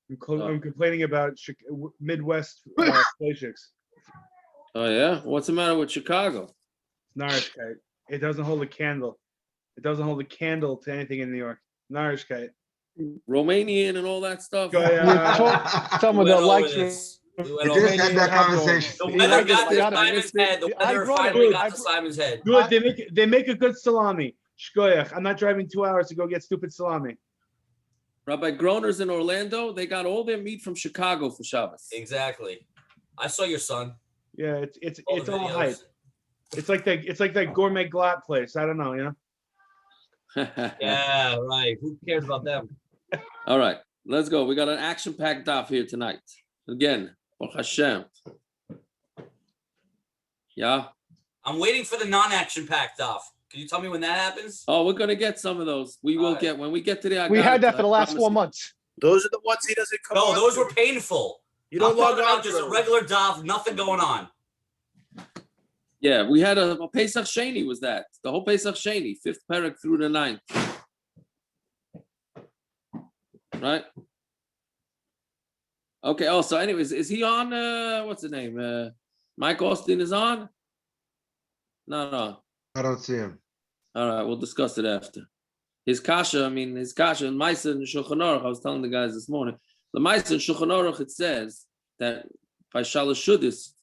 I'm complaining about Midwest plastics. Oh yeah, what's the matter with Chicago? Narishkeit. It doesn't hold a candle. It doesn't hold a candle to anything in New York. Narishkeit. Romanian and all that stuff. Someone that likes this. We just had that conversation. The weather got to Simon's head. The weather finally got to Simon's head. Good. They make a good salami. Shkoyach. I'm not driving 2 hours to go get stupid salami. Rabbi Groner's in Orlando. They got all their meat from Chicago for Shabbos. Exactly. I saw your son. Yeah, it's all hype. It's like that gourmet glatt place. I don't know, you know. Yeah, right. Who cares about them? All right, let's go. We got an action-packed daf here tonight. Again, Baruch Hashem. Yeah. I'm waiting for the non-action packed daf. Can you tell me when that happens? Oh, we're gonna get some of those. We will get when we get to the. We had that for the last 4 months. Those are the ones he doesn't come on. No, those were painful. You don't log on just a regular daf, nothing going on. Yeah, we had a Pesach Sheni was that. The whole Pesach Sheni, 5th parak through the 9th. Right? Okay, also, anyways, is he on, what's the name? Mike Austin is on? No. I don't see him. All right, we'll discuss it after. His kasha in Maisa and Shulchan Aruch, I was telling the guys this morning, the Maisa and Shulchan Aruch, it says that by Shalosh Shudis,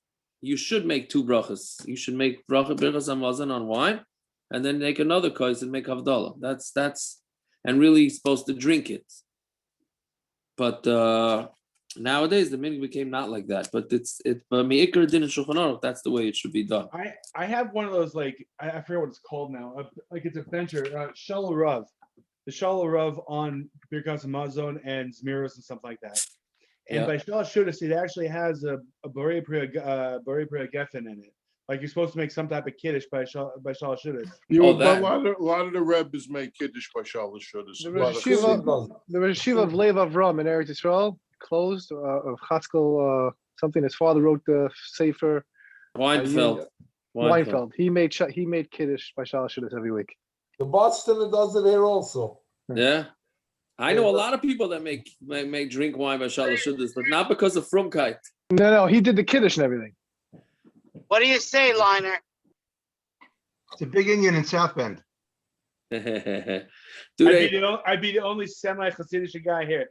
you should make 2 brachas. You should make bracha birchas hamazon on wine, and then make another kos and make havdala. That's and really supposed to drink it. But nowadays the minhag became not like that. But but me'ikar din and Shulchan Aruch, that's the way it should be done. I have one of those, like, I forget what it's called now. Like it's a venture, Shalom Rav. The Shalom Rav on birchas hamazon and zmiros and stuff like that. And by Shalosh Shudis, it actually has a Borei Priya Geffen in it. Like you're supposed to make some type of kiddush by Shalosh Shudis. A lot of the Rebbes make kiddush by Shalosh Shudis. The Rosh Yeshiva of Lev Avram in Eretz Yisrael closed of Chatzkel, something his father wrote the Sefer. Weinfeld. He made kiddush by Shalosh Shudis every week. The Boston does it here also. Yeah. I know a lot of people that make drink wine by Shalosh Shudis, but not because of frumkeit. No, he did the kiddush and everything. What do you say, Liner? It's a big Indian in South Bend. I'd be the only semi-Hasidic guy here.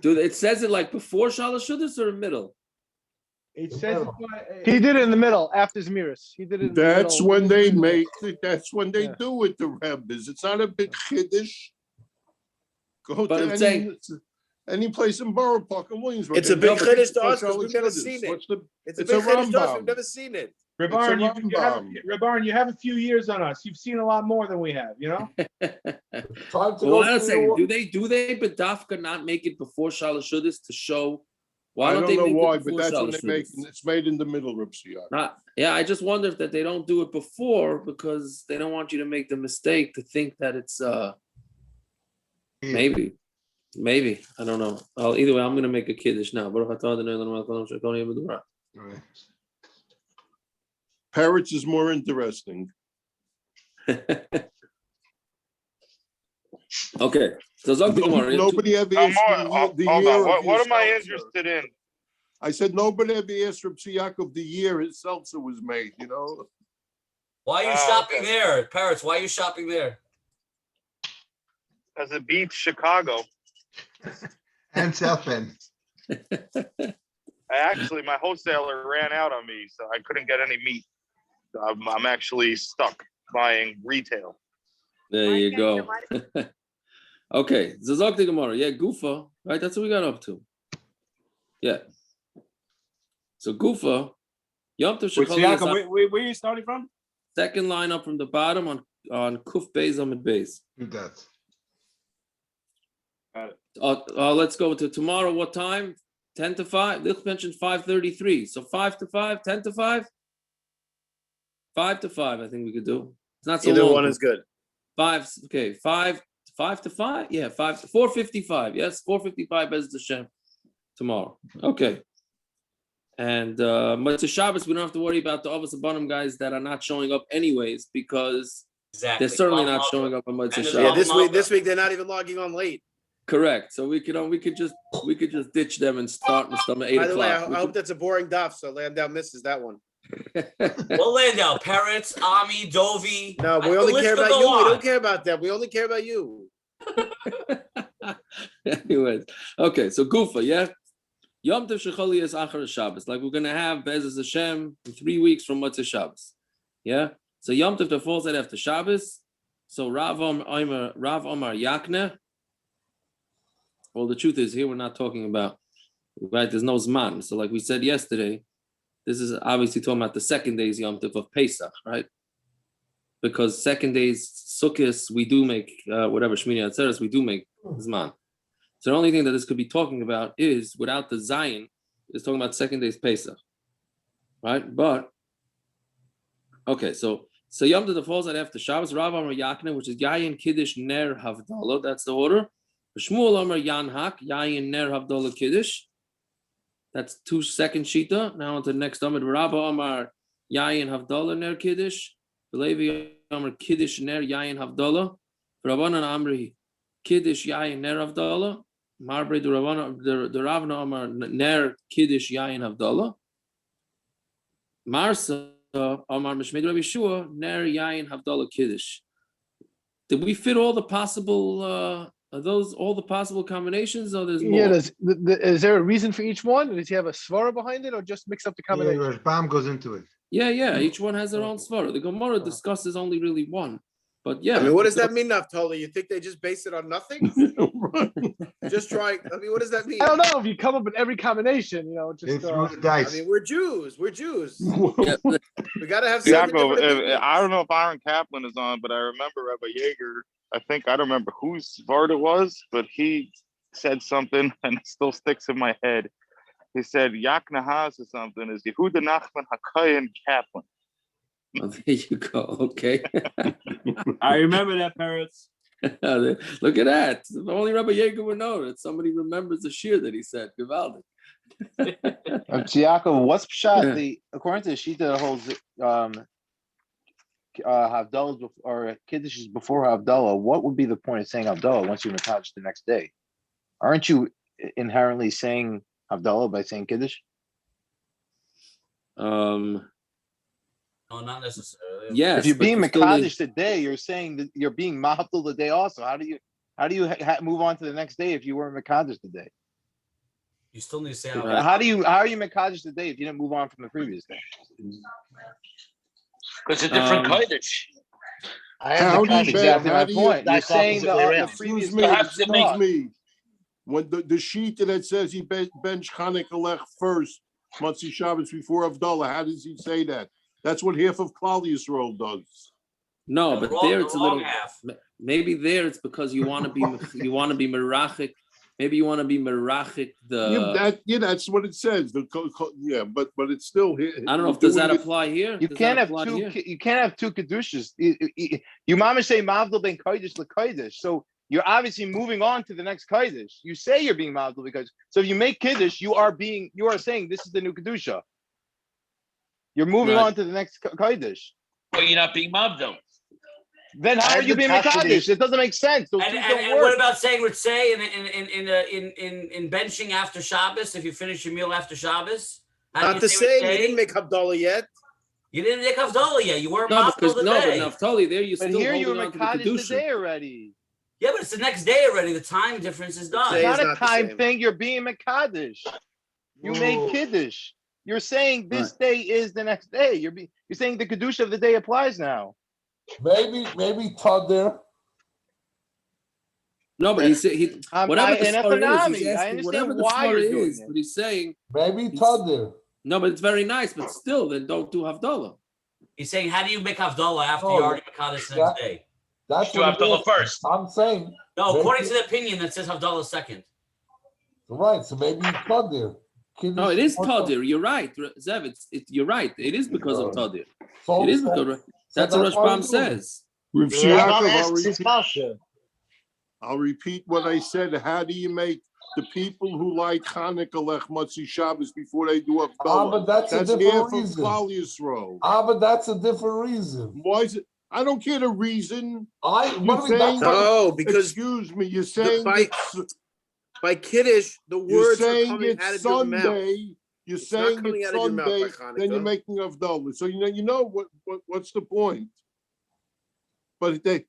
Dude, it says it like before Shalosh Shudis or in the middle? It says he did it in the middle after Zmiris. He did it. That's when they make it. That's when they do it. The Rebbes. It's not a big kiddush. Go to any place in Borough Park in Williamsburg. It's a big kiddush to us because we've never seen it. It's a big kiddush to us. We've never seen it. Rabarn, you have a few years on us. You've seen a lot more than we have, you know? Hold on a second. Do they but Dafka not make it before Shalosh Shudis to show? Why don't they make it before, but that's when they make it. It's made in the middle, Reb Siyar. Yeah, I just wonder if that they don't do it before because they don't want you to make the mistake to think that it's maybe. I don't know. Either way, I'm gonna make a kiddush now. Parrots is more interesting. Okay. So nobody ever asked the year. What am I interested in? I said nobody ever asked Reb Yaakov the year his seltzer was made, you know. Why are you shopping there, Parrots? Why are you shopping there? Because it beats Chicago. And South Bend. My wholesaler ran out on me, so I couldn't get any meat. So I'm actually stuck buying retail. There you go. Okay, Zazok the Gemara. Yeah, Gufa, right? That's what we got up to. Yeah. So Gufa, Yom Tov Shechal. Where are you starting from? Second line up from the bottom on Kuf Beis Amud Beis. That's. Let's go to tomorrow. What time? 10 to 5. Lich mentioned 5:33. So 5 to 5, 10 to 5? 5 to 5, I think we could do. It's not so Either long. one is good. 5, okay. 5 to 5? Yeah, 4:55. Yes, 4:55 Bez Hashem tomorrow. Okay. And but to Shabbos, we don't have to worry about the Avos Abanim guys that are not showing up anyways because they're certainly not showing up on Motzei Shabbos. Yeah, this week they're not even logging on late. Correct. So we could just ditch them and start from 8 By the way, o'clock. I hope that's a boring daf, so Landau misses that one. Well, Landau, Peretz, Ami, Dovi. No, we The only list care could about go you. We on. don't care about them. We only care about you. Anyways, okay. So Gufa, yeah. Yom Tov Shecholi is Achar Shabbos. Like we're gonna have Be'ez Hashem in 3 weeks from Motzei Shabbos. Yeah. So Yom Tov falls right after Shabbos. So Rav Omar Yakna. Well, the truth is here we're not talking about, right? There's no Zman. So like we said yesterday, this is obviously talking about the second day's Yom Tov of Pesach, right? Because second day's Sukkot, we do make whatever Shmini Atzeres, we do make Zman. So the only thing that this could be talking about is, without the Zion, it's talking about second day's Pesach, right? But okay, so Yom Tov falls out after Shabbos. Rav Amar Yakna, which is Yayin Kiddush Ner Havdala. That's the order. Shmuel Amar Yanhak Yayin Ner Havdala Kiddush. That's 2 second shita. Now on to the next Amud. Rabba Amar Yayin Havdala Ner Kiddush. Levi Amar Kiddush Ner Yayin Havdala. Rabbanan Amri Kiddush Yayin Ner Havdala. Marbre the Ravna Amar Ner Kiddush Yayin Havdala. Marsa Amar Mishmei Rabbi Shua Ner Yayin Havdala Kiddush. Did we fit all the possible? Are those all the possible combinations, or there's more? Yeah, is there a reason for each one? Does he have a svara behind it, or just mix up the combination? Yeah, Rashbam goes into it. Yeah. Each one has their own svara. The Gemara discusses only really one, but yeah. I mean, what does that mean, Naftali? You think they just base it on nothing? Just try. I mean, what does that mean? I don't know if you come up with every combination, They just threw the dice. I mean, we're Jews. We're Jews. Yeah. We gotta have seven different opinions. I don't know if Aaron Kaplan is on, but I remember Rabbi Yeager. I don't remember whose vart it was, but he said something and it still sticks in my head. He said Yakna Haas or something is Yehuda Nachman Hakayan Kaplan. Oh, there you go. Okay. I remember that, Peretz. Look at that. Only Rabbi Yeager would know that somebody remembers the shir that he said. Givaldi. Yaakov, what's pshat? According to the Shita that holds havdalas or kiddush before havdala, what would be the point of saying havdala once you touch the next day? Aren't you inherently saying havdala by saying kiddush? No, not necessarily. Yes. If you're being mekadosh today, you're saying that you're being mahafdal the day also. How do you move on to the next day if you weren't mekadosh today? You still need to say how are you mekadosh today if you didn't move on from the previous day? Because it's a different kiddush. That's exactly my point. You're saying the previous excuse me. When the sheet that says he bench Chanukah first, Motzei Shabbos before Havdalah, how does he say that? That's what half of Klal Yisrael does. No, but there it's a little. Maybe there it's because you want to be merachik. Maybe you want to be merachik that's what it says. But it's still here. I don't know if does that apply here. You can't have two. You can't have two kedushes. You mama say mavdal ben kodesh lekodesh. So you're obviously moving on to the next kiddush. You say you're being mavdal because so if you make kiddush, you are saying this is the new kedusha. You're moving on to the next kiddush. But you're not being mavdal. Then how are you being mekadosh? It doesn't make sense. Those things don't work. What about saying ritzei in benching after Shabbos if you finish your meal after Shabbos? Not the same. You didn't make havdala yet. You didn't make havdala yet. You weren't but day. Naftali, there you but still here holding you're on to the kedusha today already. Yeah, but it's the next day already. The time difference is done. It's not a time thing. You're being mekadosh. You made kiddush. You're saying this day is the next day. You're saying the kedusha of the day applies now. Maybe Tadir. No, but he said whatever the svara is, he's asking whatever the svara is, but he's saying maybe Tadir. No, but it's very nice, but still, then don't do havdala. He's saying, how do you make havdala after you already mekadosh the next day? That's do havdala first. I'm saying. No, according to the opinion that says havdala second. Right, so maybe Tadir. No, it is Tadir. You're right, Zev. You're right. It is because of Tadir. It is because that's what Rashbam says. I'll repeat what I said. How do you make the people who like Chanukah lech Motzei Shabbos before they do Havdalah? But that's a different reason. Klal Yisrael. But that's a different reason. Why is it? I don't care the reason. What You're are we saying- No, because Excuse me, you're saying by kiddush, the you're words are saying coming out it's of your mouth. Sunday. You're It's not saying coming it's out of your mouth Sunday, by then you're Hanukkah. making havdala. So you know what's the point? But the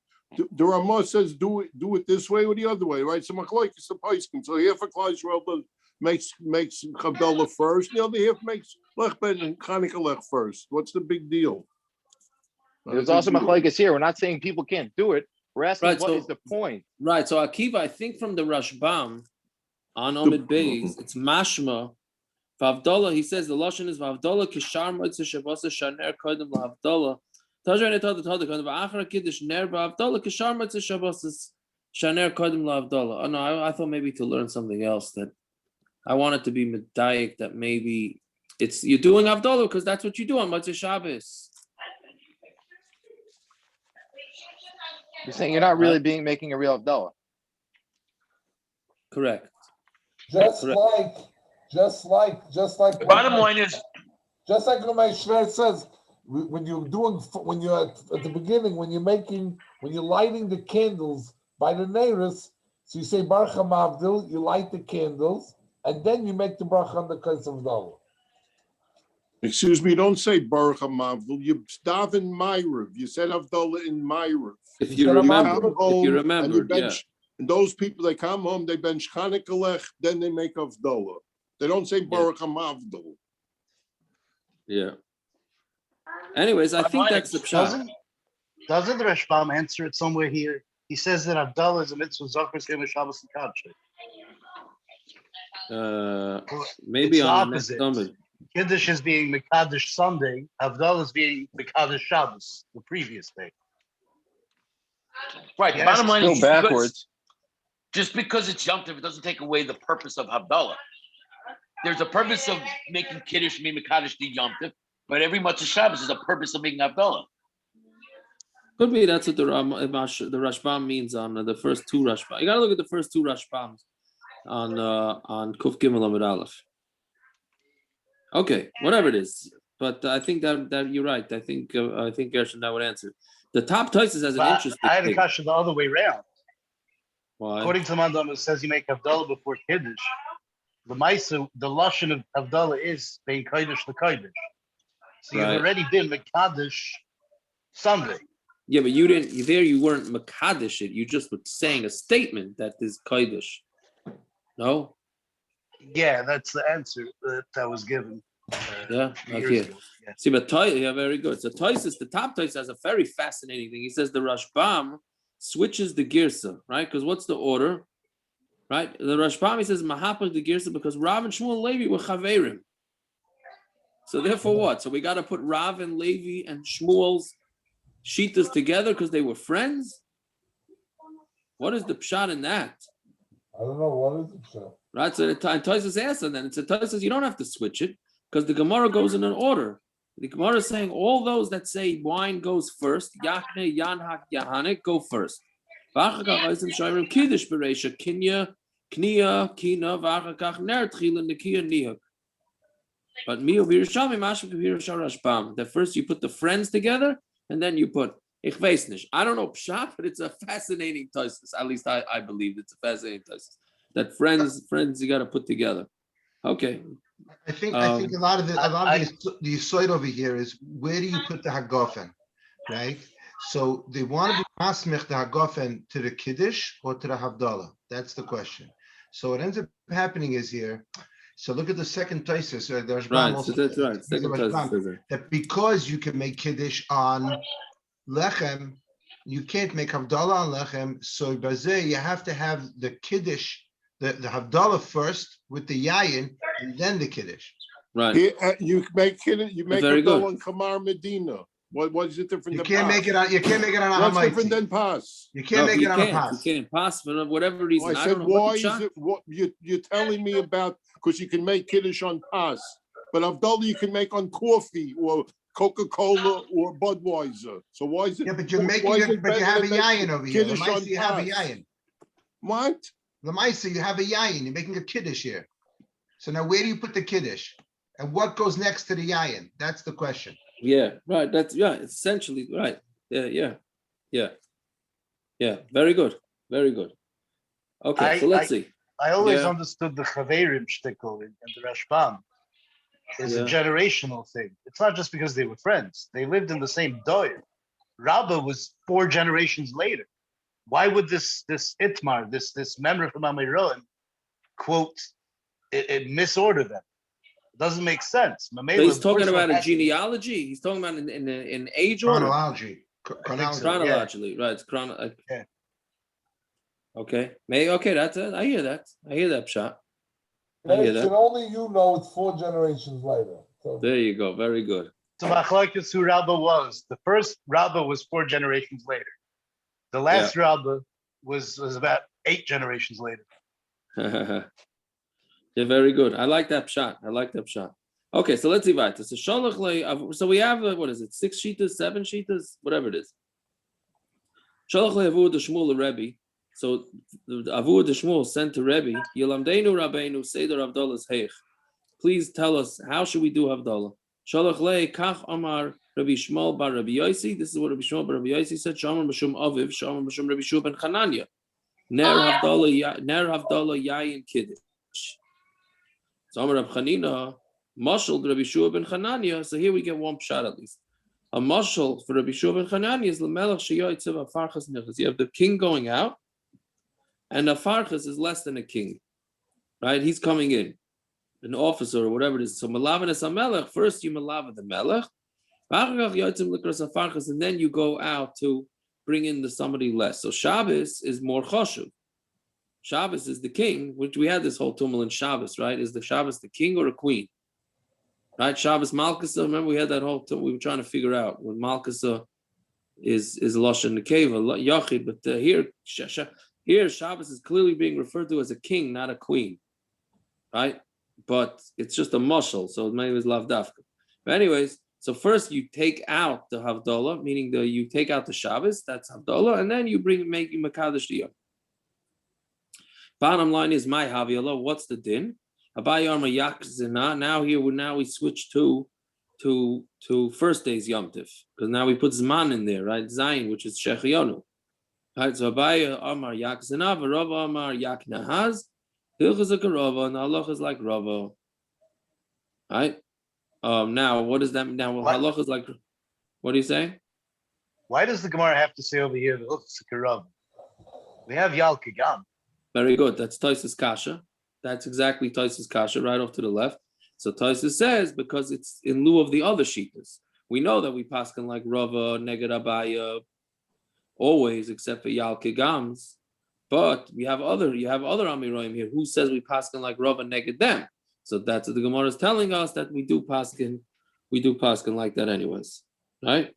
Rama says do it this way or the other way, right? So Machlokes the pasken. So half of Klal Yisrael makes havdala first, the other half makes lech ben and Chanukah lech first. What's the big deal? There's also Machlokes here. We're not saying people can't do it. We're asking Right, what so- is the point? Right. So Akiva, I think from the Rashbam on Amud Beis, it's mashma. Havdala, he says the lashon is havdala kishar moitze Shabbos shaner kodem lahavdala. Tajra ne'tad the kodem va'achar kiddush ner ba'havdala kishar moitze Shabbos shaner kodem lahavdala. Oh no, I thought maybe to learn something else that I wanted to be medayik that maybe it's you're doing havdala because that's what you do on moitze Shabbos. You're saying you're not really making a real havdala. Correct. Just like. Bottom line is, Just like my Shver says, when you're at the beginning, when you're lighting the candles by the neighbors, so you say bracha mavdil, you light the candles, and then you make the bracha on the kos of havdala. Excuse me, don't say Baruch HaMavdil. You daven Ma'ariv. You said Havdalah in Ma'ariv. If you said remember, And you yeah. bench, and those people, they come home, they bench Chanukah lech, then they make Havdalah. They don't say Baruch HaMavdil. Yeah. Anyways, I think that's the pshat. Doesn't the Rashbam answer it somewhere here? He says that havdala is a mitzvah zokers came Shabbos and Kaddish. Maybe It's on the the next opposite. summit. Kiddush is being Mekadosh Sunday. Havdala is being Mekadosh Shabbos, the previous day. right, Yes, bottom line is Go backwards. just because it's Yom Tov, it doesn't take away the purpose of havdala. There's a purpose of making kiddush, Mekadosh the Yom Tov, but every Motzei Shabbos is a purpose of making havdala. Could be that's what the Rashbam means on the first two Rashbam. You gotta look at the first two Rashbams on Kuf Gimel Amud Aleph. Okay, whatever it is, but I think that you're right. I think Gershon that would answer. The top Tosfos has an But interesting I had a thing. kasha the other way around. Why? According to Mandam, it says you make havdala before Kiddush. The Maisa, the lashon of havdala is being Kaddish the Kaddish. So you've Right. already been Mekadosh Sunday. Yeah, but you didn't. There, you weren't Makadish it. You just were saying a statement that is Kaddish. No. Yeah, that's the answer that was given. Yeah. Years Okay. ago. Yeah. See, but yeah, very good. So Tosfos, the top Tosfos has a very fascinating thing. He says the Rashbam switches the girsa, right? Because what's the order, right? The Rashbam, he says Mahapach the girsa because Rav and Shmuel and Levi were chaverim. So therefore, what? So we got to put Rav and Levi and Shmuel's shitas together because they were friends. What is the pshat in that? I don't know what is it, sir. Right. So the Tosfos answer then it's a Tosfos you don't have to switch it because the Gemara goes in an order. The Gemara is saying all those that say wine goes first, Yachne, Yanhak, Yahanik go first. Kiddush bereisha, Kinya, Knia, Kina, Vachakach, Ner, Tchila, Nikia, Nihak. But Mio Virshami, Mashim, Rashbam. That first you put the friends together, and then you put Ich weiß nicht. I don't know pshat, but it's a fascinating Tosfos. At least I believe it's a fascinating Tosfos. That friends you got to put together. Okay. I think a lot of the side over here is where do you put the Hagofen, right? So they want to be masmich the Hagofen to the Kiddush or to the Havdalah. That's the question. So what ends up happening is here. So look at the second Tosfos. Right. So that's right. Second Tosfos. That because you can make Kiddush on Lechem, you can't make Havdalah on Lechem. So Bazeh, you have to have the Kiddush, the Havdalah first with the Yayin, and then the Kiddush. Right. You make Kiddush, you make Havdalah on Kamar Medina. What is it different? You can't make it on. You can't make it on a What's different than Pas? You can't make it on a Pas. You can't Pas for whatever reason. I said, why is it? What you're telling me about? Because you can make Kiddush on Pas, but Havdalah you can make on coffee or Coca-Cola or Budweiser. So why is it? Yeah, but you're making it. But you have a yayin over here. Kiddush Lemaisa, you have a Pas. yayin. What? Lemaisa, you have a yayin. You're making a kiddush here. So now, where do you put the kiddush? And what goes next to the yayin? That's the question. Yeah, right. That's it's essentially right. Yeah. Very good. Very good. Okay, so let's see. I always Yeah. understood the Chaverim shtickle and the Rashbam is a Yeah. generational thing. It's not just because they were friends. They lived in the same doyer. Rava was 4 generations later. Why would this Itmar, this member from amoraim, quote, it misorder them? It doesn't make sense. So he's talking about a genealogy. He's talking about in age order. Chronologically, right? It's yeah. Okay. Okay, that's it. I hear that. Pshat. I hear And that. only you know it's 4 generations later. So There you go. Very good. So Machlokes who Rava was. The first Rava was 4 generations later. The last Rava was about 8 generations later. Yeah, very good. I like that pshat. Okay, so let's see right. So we have what is it? 6 shitas, 7 shitas, whatever it is. Shalach le'avur de Shmuel Rebbe. So the Avur de Shmuel sent to Rebbe, Yilamdeinu Rabbeinu Seder Havdalas Heich. Please tell us, how should we do Havdalah? Shalach le kach amar Rabbi Shmuel bar Rabbi Yosi. This is what Rabbi Shmuel bar Rabbi Yosi said. Shamar b'shum Aviv, Shamar b'shum Rabbi Shua ben Chananya. Ner Havdalah yayin kiddush. So Amar Rab Chanina, mashal Rabbi Shua ben Chananya. So here we get one pshat at least. A mashal for Rabbi Shua ben Chananya is l'melech sheyoytzev afarchas nechas. You have the king going out, and a farchas is less than a king, right? He's coming in, an officer or whatever it is. So malavan es melech. First you malav the melech, and then you go out to bring in somebody less. So Shabbos is more choshev. Shabbos is the king, which we had this whole tumult in Shabbos, right? Is the Shabbos the king or a queen? Right? Shabbos Malkusa, remember we had that whole we were trying to figure out when Malkusa is Lashon Nekeva, Yachid, but here Shabbos is clearly being referred to as a king, not a queen. Right? But it's just a mushal, so maybe it was lav dafka. But anyways, so first you take out the havdala, meaning you take out the Shabbos, that's havdala, and then you make Makadosh Diyah. Bottom line is my havdala. What's the din? Now we switch to first day's Yom Tif, because now we put Zman in there, right? Zayin, which is Shechiyonu. Right, so Abaya Amar Yak Zina, Rava Amar Yak Nahaz, Hilchas like Rava, and Allah is like Rava. Right? Now what does that mean? Now Allah is like, what do you say? Why does the Gemara have to say over here the Hilchas like Rava? We have Yal Kigam. Very good. That's Tosis Kasha. That's exactly Tosis Kasha, right off to the left. So Tosis says because it's in lieu of the other shitas. We know that we pasken like Rava, Neged Abaya, always except for Yal Kigams. But you have other amoraim here. Who says we pasken like Rava Neged them? So that's what the Gemara is telling us, that we do pasken like that anyways. Right?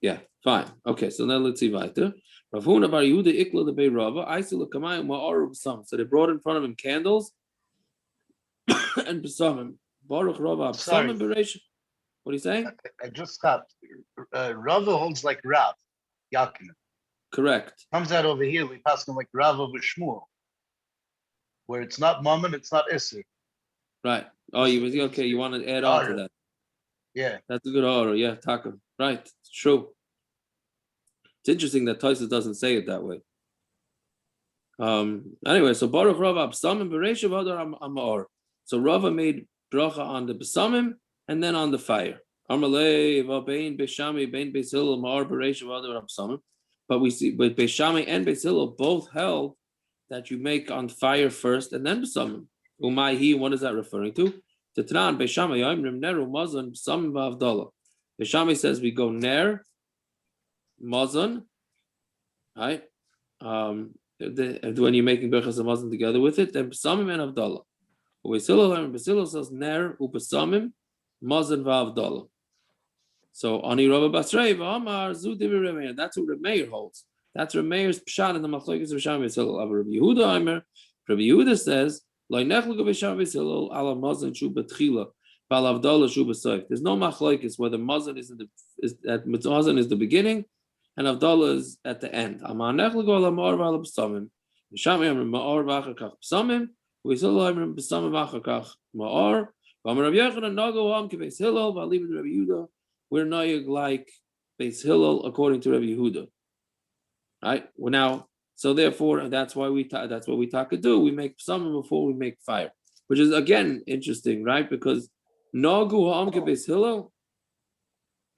Yeah, fine. Okay, so now let's see weiter. Ravuna bar Yehuda ikla the Bei Rava. Aisil kamayim ma'or b'samim. So they brought in front of him candles and Besamim. Baruch Rava Besamim b'reish. What are you saying? I just stopped. Rava holds like Rav, Ykna. Correct. Comes out over here, we pass him like Rava v'Shmuel, where it's not Mammon, it's not Isser. Right. Oh, you want to add on to that? Yeah. That's a good order. Yeah, Taka. Right. It's true. It's interesting that Tosfos doesn't say it that way. Anyway, so Baruch Rava Besamim b'reishav hadar amor. So Rava made bracha on the Besamim and then on the fire. Amalei v'bein Beishami bein Beis Hillel ma'or b'reishav hadar Besamim. But we see, but Beishami and Beis Hillel both held that you make on fire first and then Besamim. Umay what is that referring to? Tetran Beishami Yomrim Neru Mazon Besamim v'Havdala. Beishami says we go ner, mazon, right? When you're making berachas and mazon together with it, then besamim and havdala. Beis says ner ubesamim, mazon v'havdala. So ani Rava Basrei v'amar zu divrei Reb Meir. That's what Reb Meir holds. That's Reb Meir's pshat in the Machlokes of Beis Hillel. Rabbi Yehuda Omer. Rabbi Yehuda says lo nechlu Beis Hillel ala mazon shu betchila. There's no machlokes whether mazon is mazon is the beginning and havdala is at the end. Rabbi Yochanan Nago Ham Beis Hillel, Rabbi Yehuda. We're noyeg like Beis Hillel according to Rabbi Yehuda. Right? Well, now, so therefore, that's what we talk to do. We make something before we make fire, which is again interesting, right? Because Nagu Ham Beis Hillel,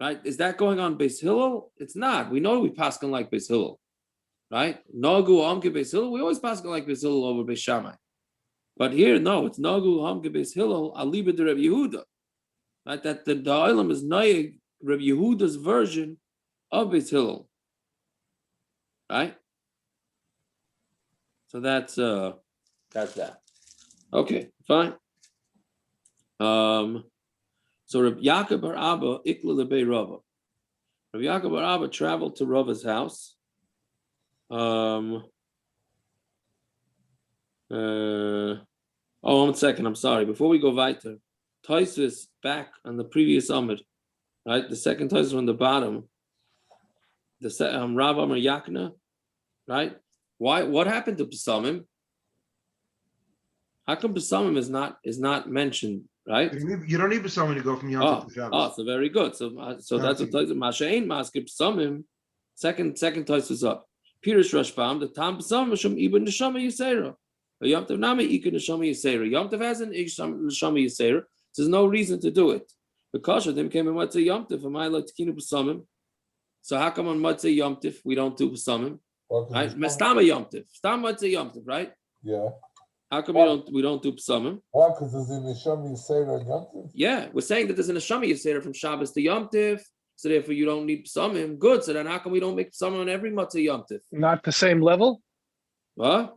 right? Is that going on Beis Hillel? It's not. We know we pasken like Beis Hillel, right? Nagu Ham Beis Hillel. We always pasken like Beis Hillel over Beis Shammai. But here, no, it's Nagu Ham Beis Hillel, Aliba de Rabbi Yehuda. Right? That the Olam is Noyeg, Rabbi Yehuda's version of Beis Hillel. Right? So that's that. Okay, fine. So Rabbi Yaakov bar Abba ikla lebei Rava. Rabbi Yaakov bar Abba traveled to Rava's house. One second, I'm sorry. Before we go weiter, Tosfos back on the previous Amud, right? The second Tosfos from the bottom. The Rava Amar Yakna, right? Why? What happened to Besamim? How come Besamim is not mentioned, right? You don't need Besamim to go from Yom Tov to Shabbos. So very good. So that's what Tosfos Mashain Maskir Besamim. Second Tosfos up. Pirush Rashbam the Tam Besamim Shum Ibn Neshama Yisera. Yom Tov Nami Ikun Neshama Yisera. Yom Tov has an Neshama Yisera. So there's no reason to do it. Because them came in Matzah Yom Tov and I like Tkinu Besamim. So how come on Matzah Yom Tov we don't do Besamim? Right? Mestama Yom Tov. Stam Matzah Yom Tov, right? Yeah. How come we don't do Besamim? Why? Because there's a Neshama Yisera on Yom Tov? Yeah, we're saying that there's a Neshama Yisera from Shabbos to Yom Tov. So therefore you don't need Besamim. Good. So then how come we don't make Besamim on every Matzah Yom Tov? Not the same level? What?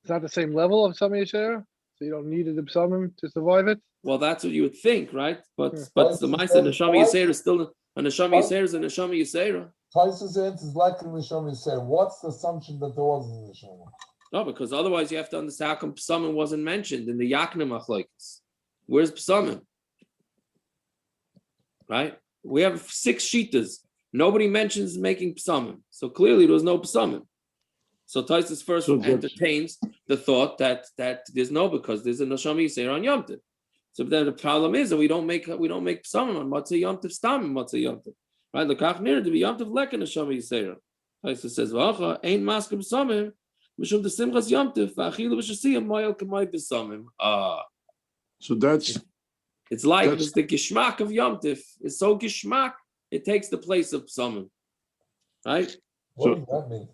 It's not the same level of Besamim Yisera? So you don't need the Besamim to survive it? Well, that's what you would think, right? But the Ma'aseh Neshama Yisera is still a Neshama Yisera is a Neshama Yisera. Tosfos answer is like the Neshama Yisera. What's the assumption that there was a Neshama? No, because otherwise you have to understand how come Besamim wasn't mentioned in the יקנה Machlokes. Where's Besamim? Right? We have 6 shitas. Nobody mentions making Besamim. So clearly there was no Besamim. So Tosfos first entertains the thought that there's no, because there's a Neshama Yisera on Yom Tov. So then the problem is that we don't make Besamim on Matzah Yom Tov, Stam Matzah Yom Tov. Right? L'kach nir to be Yom Tov leka Neshama Yisera. Tosfos says, "V'acha ain't masker Besamim mishum the simchas Yom Tov v'achilu v'shasiyam moyel k'moy Besamim." So that's it's like the gishmak of Yom Tov is so gishmak it takes the place of Besamim. Right? What does that mean?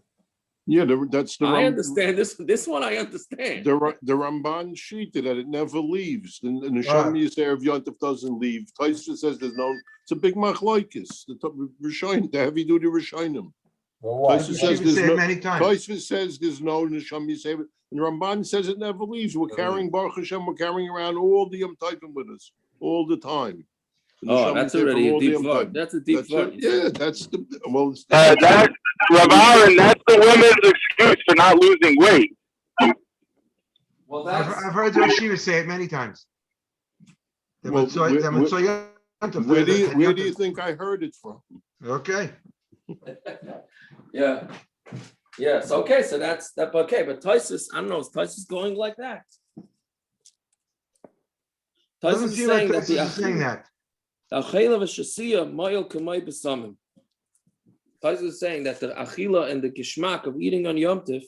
Yeah, that's the. I understand this one. I understand. The Ramban sheet that it never leaves. The Neshama Yisera of Yom Tov doesn't leave. Tosfos says there's no. It's a big machlokes. The heavy duty Rishonim. Tosfos says there's no. Tosfos says there's no Neshama Yisera, and Ramban says it never leaves. We're carrying Baruch Hashem. We're carrying around all the Yom Tovim with us all the time. That's already a deep word. That's a deep word. Yeah, that's the that's Rav Aaron, that's the women's excuse for not losing weight. Well, I've heard the Rashiva say it many times. Where do you think I heard it from? Okay. Yeah. Yes. Okay. So that's that. Okay. But Tosfos, I don't know. Is Tosfos going like that? Tosfos is saying that the achila v'shasiya moyel k'moy Besamim. Tosfos is saying that the achila and the gishmak of eating on Yom Tov,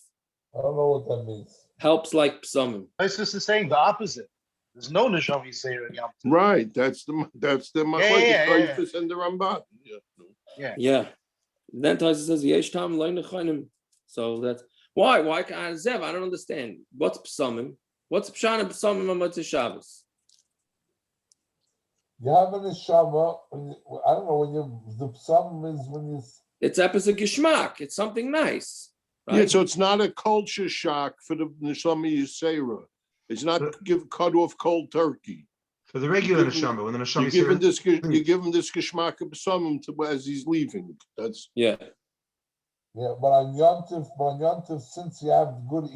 I don't know what that means, helps like Besamim. Tosfos is saying the opposite. There's no Neshama Yisera in Yom Tov. Right. That's the Machlokes and the Ramban. Yeah. And then Tosfos says yesh tam lo nechanim. So that's why Zev, I don't understand. What's Besamim? What's Pshana Besamim on Motzei Shabbos? You have a neshama. I don't know the Besamim is when you. It's episode gishmak. It's something nice. Right? Yeah, so it's not a culture shock for the Neshama Yisera. It's not cut off cold turkey. For the regular Neshama, when the Neshama Yisera, you give him this gishmak of Besamim as he's leaving. That's Yeah, but on Yom Tov, since you have good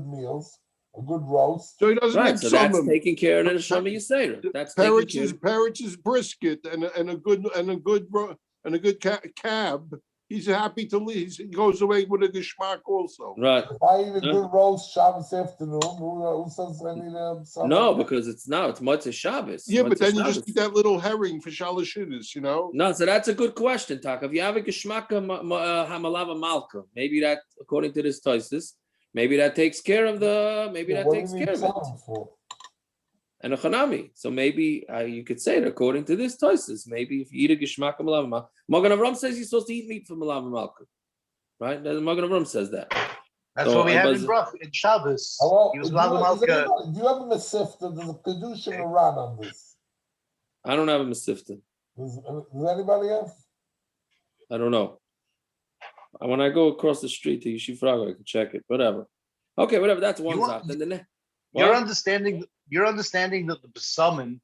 meals, a good roast. So he doesn't right. make So Besamim. that's taking care of the Neshama Yisera. That's Parrots' brisket and a good cab. he's happy to leave. He goes away with a geschmack also. Right. If I eat a good roast Shabbos afternoon, who says I need a No, because it's Motzei Shabbos. Yeah, but Motzei then you Shabbos. just eat that little herring for Shalashidus, you know? No, so that's a good question, Tak. If you have a geschmacka hamalava malka, maybe that, according to this Tosis, maybe that takes care of the. Maybe that takes care of it. For? And a chanami. So maybe you could say it according to this Tosis. Maybe if you eat a geschmacka malava malka, Magen Avraham says you're supposed to eat meat from malava malka, right? Magen Avraham says that. That's So what we have in bracha in Shabbos. Hello, He was do malva malka. you have a Mesifta? There's a kiddush and a ran on this. I don't have a mesifta. Does anybody else? I don't know. When I go across the street to Yeshiv Frago, I can check it. Whatever. Okay, whatever. That's one zot. Then the next. You're understanding that the Besamim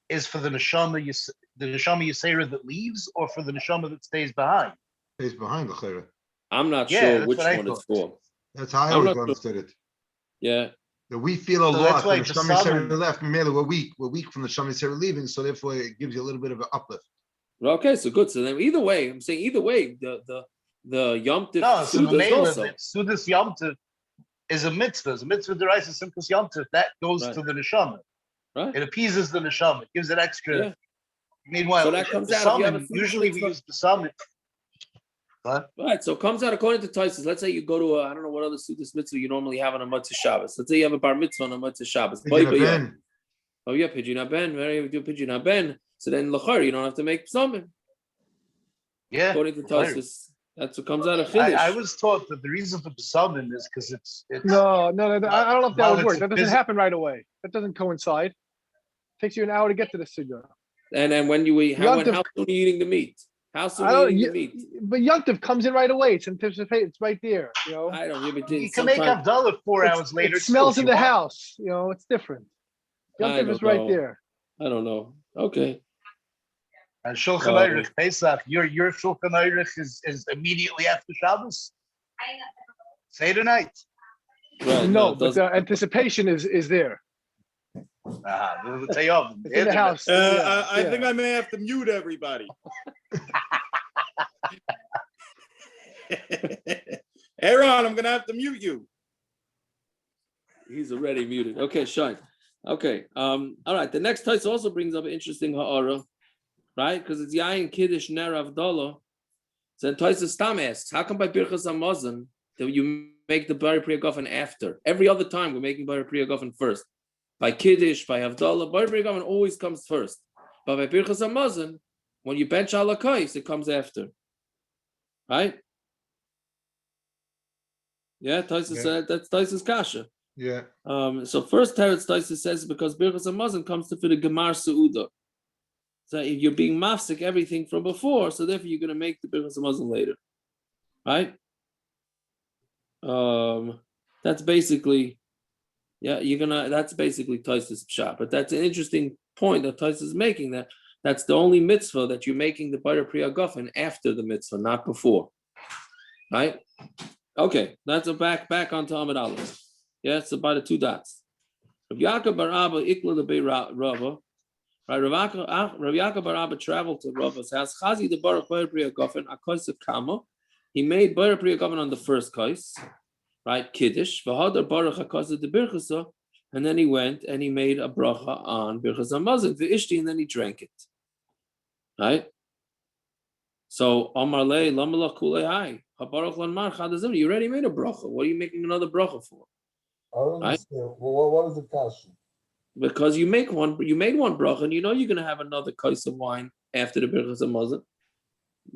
is for the neshama Yisera that leaves, or for the neshama that stays behind? Stays behind the chayra. I'm not Yeah, sure that's which what I one it's thought. for. That's how I I'm always not sure. understood it. Yeah. That we feel a So lot. that's why The Neshama Yisera Besamim- left. Merely we're weak from the Neshama Yisera leaving. So therefore, it gives you a little bit of an uplift. Well, okay, so good. So then either way, I'm saying either way, the Yom Tiv No, so the Sudas name also. of it, Sudas Yom Tov, is a mitzvah. It's a mitzvah deraisa simchus Yom Tov. That goes Right. to the neshama. Right. It appeases the neshama. It gives it extra. Yeah. Meanwhile, So that comes out if you have a Besamim, food usually we mitzvah. use Besamim. What? Right, so it comes out according to Tosis. Let's say you go to I don't know what other Sudas mitzvah you normally have on a Motzei Shabbos. Let's say you have a bar mitzvah on a Motzei Shabbos. Pidyon ben. Oh yeah, Pidyon Ben. Very do Pidyon Ben. So then Lachar, you don't have to make Besamim. Yeah. According to Lachar. Tosis, that's what comes out of Chiddush. I was taught that the reason for Besamim is because it's No, I don't know if that while would work. it's a That doesn't phys- happen right away. That doesn't coincide. Takes you an hour to get to the sugar. And then when you eat, how Yom soon Tov- are you eating the meat? How soon I are you don't. eating the meat? But Yontif comes in right away. It's anticipated. It's right there. You know. I don't. You can make havdala 4 hours later. It smells too, in if the you want. house. You know, it's different. I Yontif don't is right know. there. I don't know. Okay. And Shulchan Aruch Pesach, your Shulchan Aruch is immediately after Shabbos. Seder night. Right, No, it but doesn't- the anticipation is there. The Tayov. It's in the house. Yeah, I yeah. think I may have to mute everybody. Aaron, I'm gonna have to mute you. He's already muted. Okay, Shine. Okay. All right. The next text also brings up an interesting ha'ara, right? Because it's Yain Kiddush Ner Havdala. So then Tosis Stam asks, how come by Birchas Hamazon that you make the Bar Priya Gofen after? Every other time we're making Bar Priya Gofen first. By Kiddush, by Havdala, Bar Priya Gofen always comes first. But by Birchas Hamazon, when you bench Alakais, it comes after. Right? Yeah, Tosis said that's Tosis Kasha. Yeah. So first Teretz Tosis says because Birchas Hamazon comes to fit a Gemar Seuda. So if you're being mafsik everything from before, so therefore you're going to make the Birchas Hamazon later, right? That's basically, yeah, that's basically Tosis Pshat. But that's an interesting point that Tosis is making, that that's the only mitzvah that you're making the Bar Priya Gofen after the mitzvah, not before, right? Okay, that's a back onto Amud Aleph. Yeah, it's about the 2 dots. Rav Yaakov bar Abba ikla the Rava. Right, Rav Yaakov bar Abba traveled to Rava's house. Chazi the Baruch Bar Priya Gofen akois kama. He made Bar Priya Gofen on the first kais, right? Kiddush. V'hadar Baruch akois the birchasa, and then he went and he made a bracha on birchas hamazon v'ishti, and then he drank it. Right. So Amar le lamala kulei hai habaruch lanmar chadazim. You already made a bracha. What are you making another bracha for? I don't understand. Well, what is the kasha? Because you made one bracha, and you know you're going to have another kais of wine after the birchas hamazon.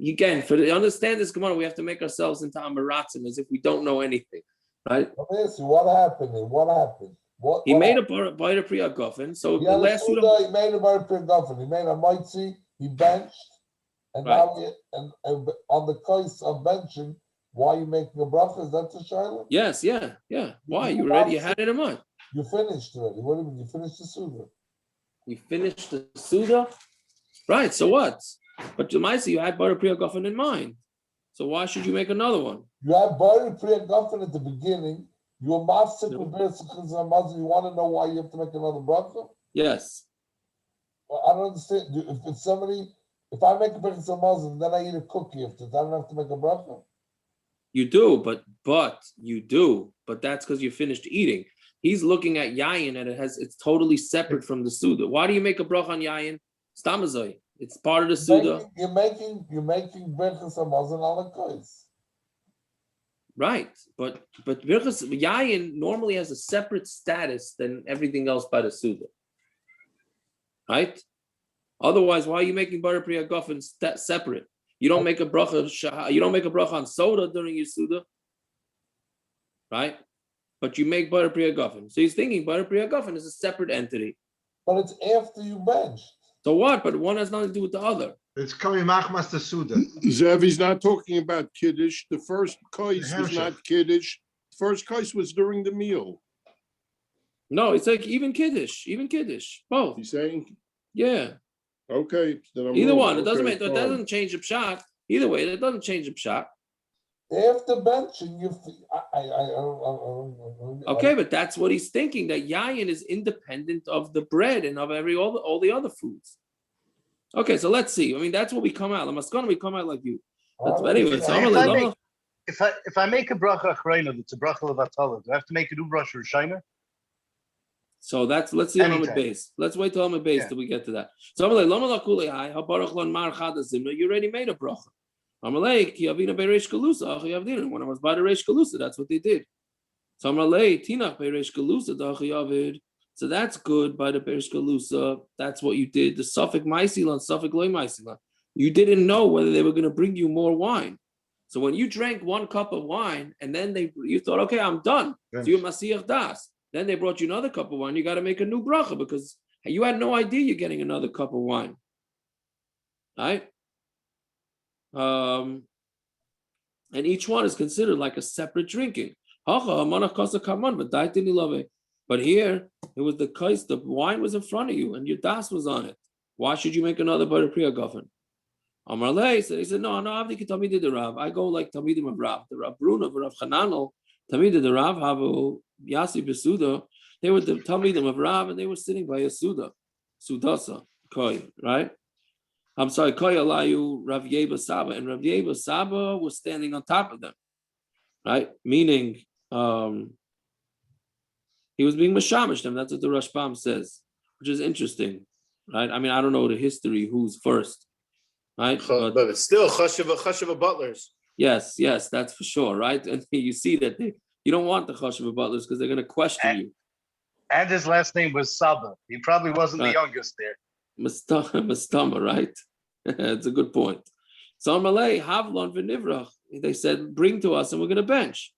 Again, to understand this Gemara, we have to make ourselves into amaratzim as if we don't know anything, right? Let me ask you, what happened? He made a Bayer Priya Gofen, so He the last he made a Bayer Priya Gofen. He made a mitzi. He benched, and Right. now and on the case of benching, why are you making a bracha? Is that the shaila? Yes, yeah. Why? You already had it in mind. You finished already. What do you mean? You finished the suda. You finished the Suda, right? So what? But Jemaisa, you had Bayer Priya Gofen in mind. So why should you make another one? You had Bayer Priya Gofen at the beginning. You were mafsik with Birchas Hamazon. You want to know why you have to make another bracha? Yes. Well, I don't understand. If somebody If I make a Birkas Hamazon, then I eat a cookie after that, I don't have to make a bracha. You do, but that's because you finished eating. He's looking at yayin and it's totally separate from the Suda. Why do you make a bracha on yayin? Stamazoi. It's part of the Suda. You're making Birkas Hamazon on a kois. Right, but Birchas Yayin normally has a separate status than everything else by the Suda. Right? Otherwise, why are you making Bar Priya Gofen separate? You don't make a bracha. You don't make a bracha on soda during your Suda. Right? But you make Bar Priya Gofen. So he's thinking Bar Priya Gofen is a separate entity. But it's after you benched. So what? But one has nothing to do with the other. It's coming machmas the Suda. Zev, he's not talking about kiddush. The first kais was not kiddush. The first kais was during the meal. No, it's like even kiddush, both. He's saying, yeah. Okay. Then Either wrong. one. It doesn't Okay, make. It doesn't change the pshat. Either way, it doesn't change the pshat. After benching, Okay, but that's what he's thinking. That yayin is independent of the bread and of all the other foods. Okay, so let's see. I mean, that's what we come out. We come out like you. That's anyway. So if I make a bracha achrayna, it's a bracha levatala. Do I have to make a new bracha or shiner? So let's see Amud base. Let's wait till Amud base till we get to that. So you already made a bracha. When I was by the Reish Galusa, that's what they did. So so that's good by the Reish Galusa. That's what you did. The Suffolk Maisilan, Suffolk Loy Maisilan. You didn't know whether they were going to bring you more wine. So when you drank 1 cup of wine and then you thought, okay, I'm done. So you're Masiyach Das. Then they brought you another cup of wine. You got to make a new bracha because you had no idea you're getting another cup of wine. Right? And each one is considered like a separate drinking. But here, it was the wine was in front of you and your das was on it. Why should you make another Bar Priya Gofen? Amarle said, he said, no, Avdi Tamid the Rav. I go like Tamidim of Rav. The Rav Bruna, Rav Chananel, Tamid the Rav, Havu, Yasi Besuda. They were the Tamidim of Rav and they were sitting by a Suda, Sudasa, Koi, right? I'm sorry, Koi Alayu, Rav Yeba Saba. And Rav Yeba Saba was standing on top of them, right? Meaning, he was being mashamish them. That's what the Rashbam says, which is interesting, right? I mean, I don't know the history, who's first, right? But it's still chashiva butlers. Yes, that's for sure, right? And you see that you don't want the chashiva butlers because they're going to question you. And his last name was Saba. He probably wasn't the youngest there. Mastama, right? It's a good point. So Amalei, Havlon v'nivrach. They said, bring to us and we're going to bench.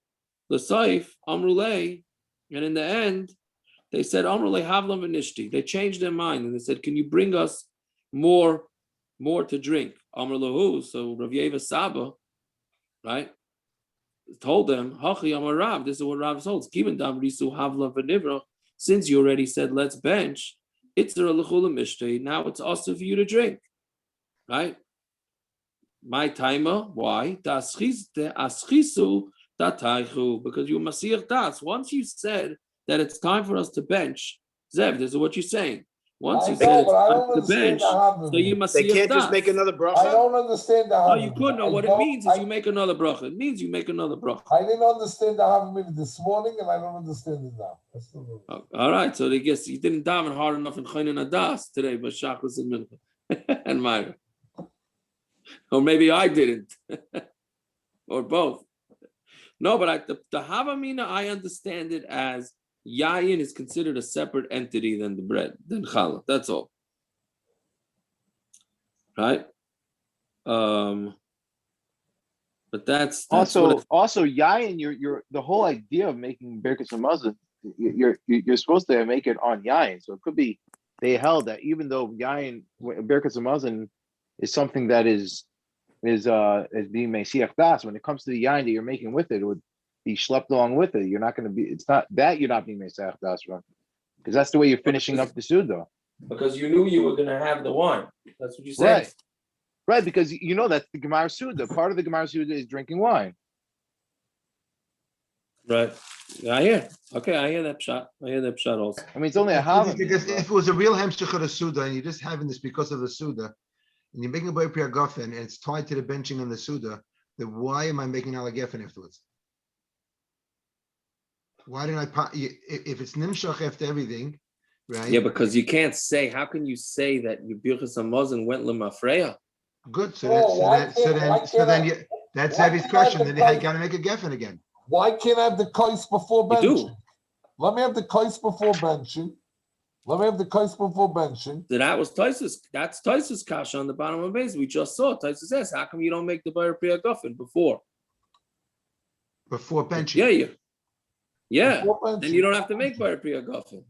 The Saif, Amrulei, and in the end, they said, Amrulei Havlon v'nishti. They changed their mind and they said, can you bring us more to drink? Amrullahu, so Rav Yeva Saba, right, told them, Hachi Amarav, this is what Rav holds. Kiven dam risu Havlon v'nivrach. Since you already said, let's bench, it's the L'chula Mishtei. Now it's also for you to drink. Right? My timer, why? Because you Masir Das. Once you said that it's time for us to bench, Zev, this is what you're saying. Once you said it's time to bench, so you Masir Das. They can't just make another bracha. I don't understand the No, you could know what it means is you make another bracha. It means you make another bracha. I didn't understand the Havamina this morning, and I don't understand it now. All right, so I guess you didn't daven hard enough in Chayin Adas today, but Shachris and Mincha and Myra. Or maybe I didn't, or both. No, but the Havamina, I understand it as Yayin is considered a separate entity than the bread, than Challah. That's all. Right? But that's also Yayin. You're the whole idea of making Birkas Hamazon. You're supposed to make it on Yayin, so it could be they held that even though Yayin Birkas Hamazon is something that is being Mesiach Das, when it comes to the Yayin that you're making with it, would be schlepped along with it. You're not going to be. It's not that you're not being Mesiach Das, right? Because that's the way you're finishing up the Suda. Because you knew you were going to have the wine. That's what you said. Right, because you know that's the Gemara Suda. Part of the Gemara Suda is drinking wine. Right. I hear. Okay, I hear that pshat. Also. I mean, it's only a half. Because if it was a real Hemshech of the Suda and you're just having this because of the Suda, and you're making a boy priya gofen, and it's tied to the benching on the Suda, then why am I making ala gefen afterwards? Why didn't if it's nimshach after everything, right? Yeah, because you can't say, how can you say that your birchas hamazon went lemafreya? Good. So then that's Zevi's question. Then you got to make a geffen again. Why can't I have the kais before You benching? do. Let me have the kais before benching. So that was Taisus. That's Taisus kasha on the bottom of the base. We just saw Taisus says, how come you don't make the Bayer Priya Guffin before? Before benching. Yeah. Then you don't have to make Bayer Priya Guffin.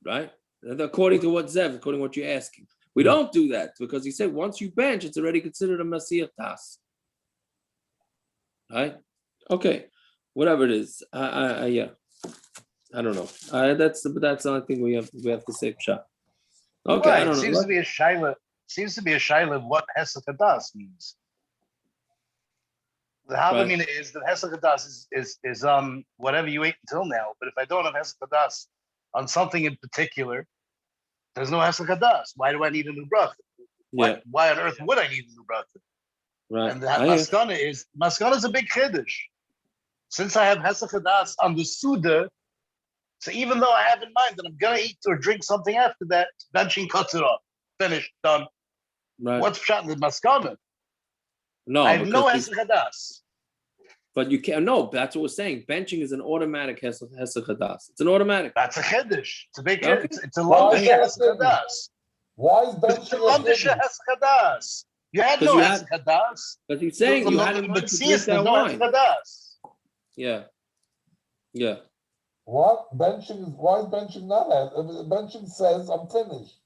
Right? And according to what you're asking. We don't do that because he said once you bench, it's already considered a Masiyah Tas. Right? Okay. Whatever it is. Yeah. I don't know. That's the only thing we have to say. Pshat. Okay, right. I don't know. Seems to be a shaila of what Hesed Hadas means. The Havamina is that Hesed Hadas is whatever you ate until now. But if I don't have Hesed Hadas on something in particular, there's no Hesed Hadas. Why do I need a new bracha? Why on earth would I need a new bracha? Right. And the maskana is a big kiddush. Since I have Hesed Hadas on the Suda, so even though I have in mind that I'm gonna eat or drink something after that, benching cuts it off. Finished, done. Right. What's shot in the maskana? No, I have no Hesed Hadas. But you can't. No, that's what we're saying. Benching is an automatic Hesed Hadas. It's an automatic. That's a kiddush. It's a big Okay. It's a lumdish Hesed Hadas. Why is benching it's a lumdish Hesed Hadas? You had no Hesed Hadas. But he's saying you had in mind to drink that wine. Yeah. What benching is? Why is benching not? Benching says I'm finished.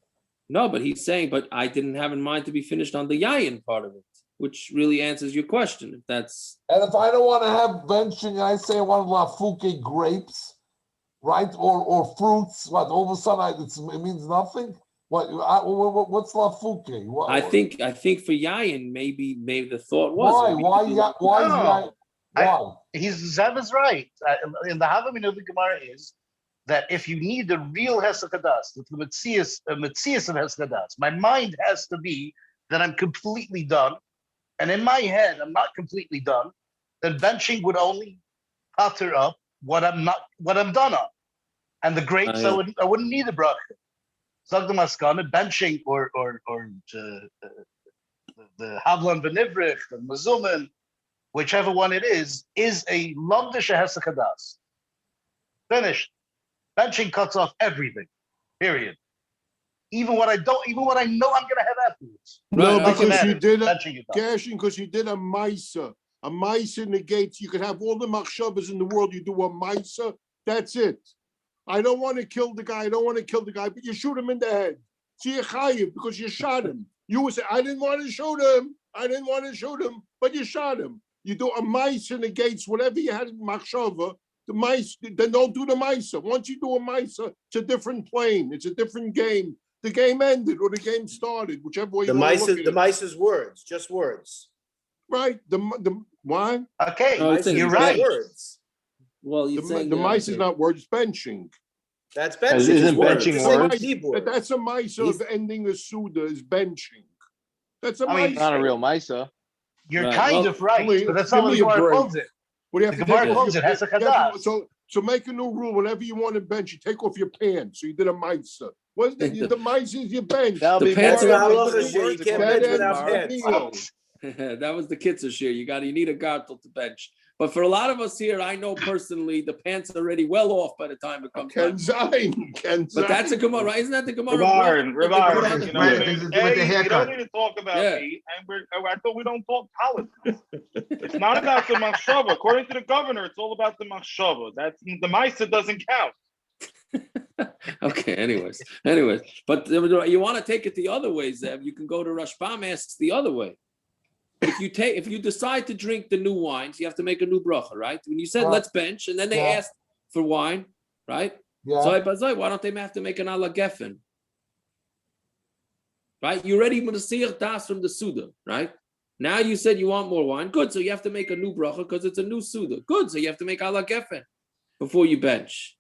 No, but he's saying, but I didn't have in mind to be finished on the yayin part of it, which really answers your question. If that's and if I don't want to have benching, I say I want lafuke grapes, right, or fruits. What all of a sudden it means nothing. What's lafuke? I think for yayin, maybe the thought was why? Zev is right. In the Havamina of the Gemara is that if you need the real Hesed Hadas, the Metzias of Hesed Hadas, my mind has to be that I'm completely done, and in my head I'm not completely done. Then benching would only patter up what I'm done on, and the grapes I wouldn't need a bracha. Zog the maskana benching or the havlan v'nivrich and mazumin, whichever one it is a lumdish Hesed Hadas. Finished. Benching cuts off everything. Period. Even what I know I'm gonna have afterwards. No, because you did a maisa. A maisa negates. You could have all the machshavas in the world. You do a maisa. That's it. I don't want to kill the guy. But you shoot him in the head. So you're chayiv because you shot him. You would say, I didn't want to shoot him, but you shot him. You do a maisa negates whatever you had in machshava. The mice, then don't do the maisa. Once you do a maisa, it's a different plane. It's a different game. The game ended or the game started, whichever way you want to look at it. The mice is words, just words. Right. The why? Okay, you're right. Words. Well, you're saying the mice is not words. Benching. That's benching. Isn't benching words? That's a mice of ending a suda is benching. That's a mice. Not a real misa. You're kind of right, but that's not what the Gemara calls it. What do you have the to Gemara calls it Hesed Hadas. So make a new rule. Whenever you want to bench, you take off your pants. So you did a mitzvah. What's the mice is your bench. The pants are halacha. You can't bench without pants. That was the kitzur shir. You need a gartel to bench. But for a lot of us here, I know personally, the pants are already well off by the time it comes time. But that's a Gemara, right? Isn't that the Gemara? You don't need to talk about me. I thought we don't talk politics. It's not about the machshava. According to the governor, it's all about the machshava. That's the ma'isa doesn't count. Okay. Anyways, but you want to take it the other way, Zev? You can go to Rashbam asks the other way. If you decide to drink the new wines, you have to make a new bracha, right? When you said let's bench, and then they asked for wine, right? Yeah. So why don't they have to make an ala geffen? Right? You already Messiah das from the Suda, right? Now you said you want more wine. Good, so you have to make a new bracha because it's a new Suda. Good, so you have to make ala geffen before you bench.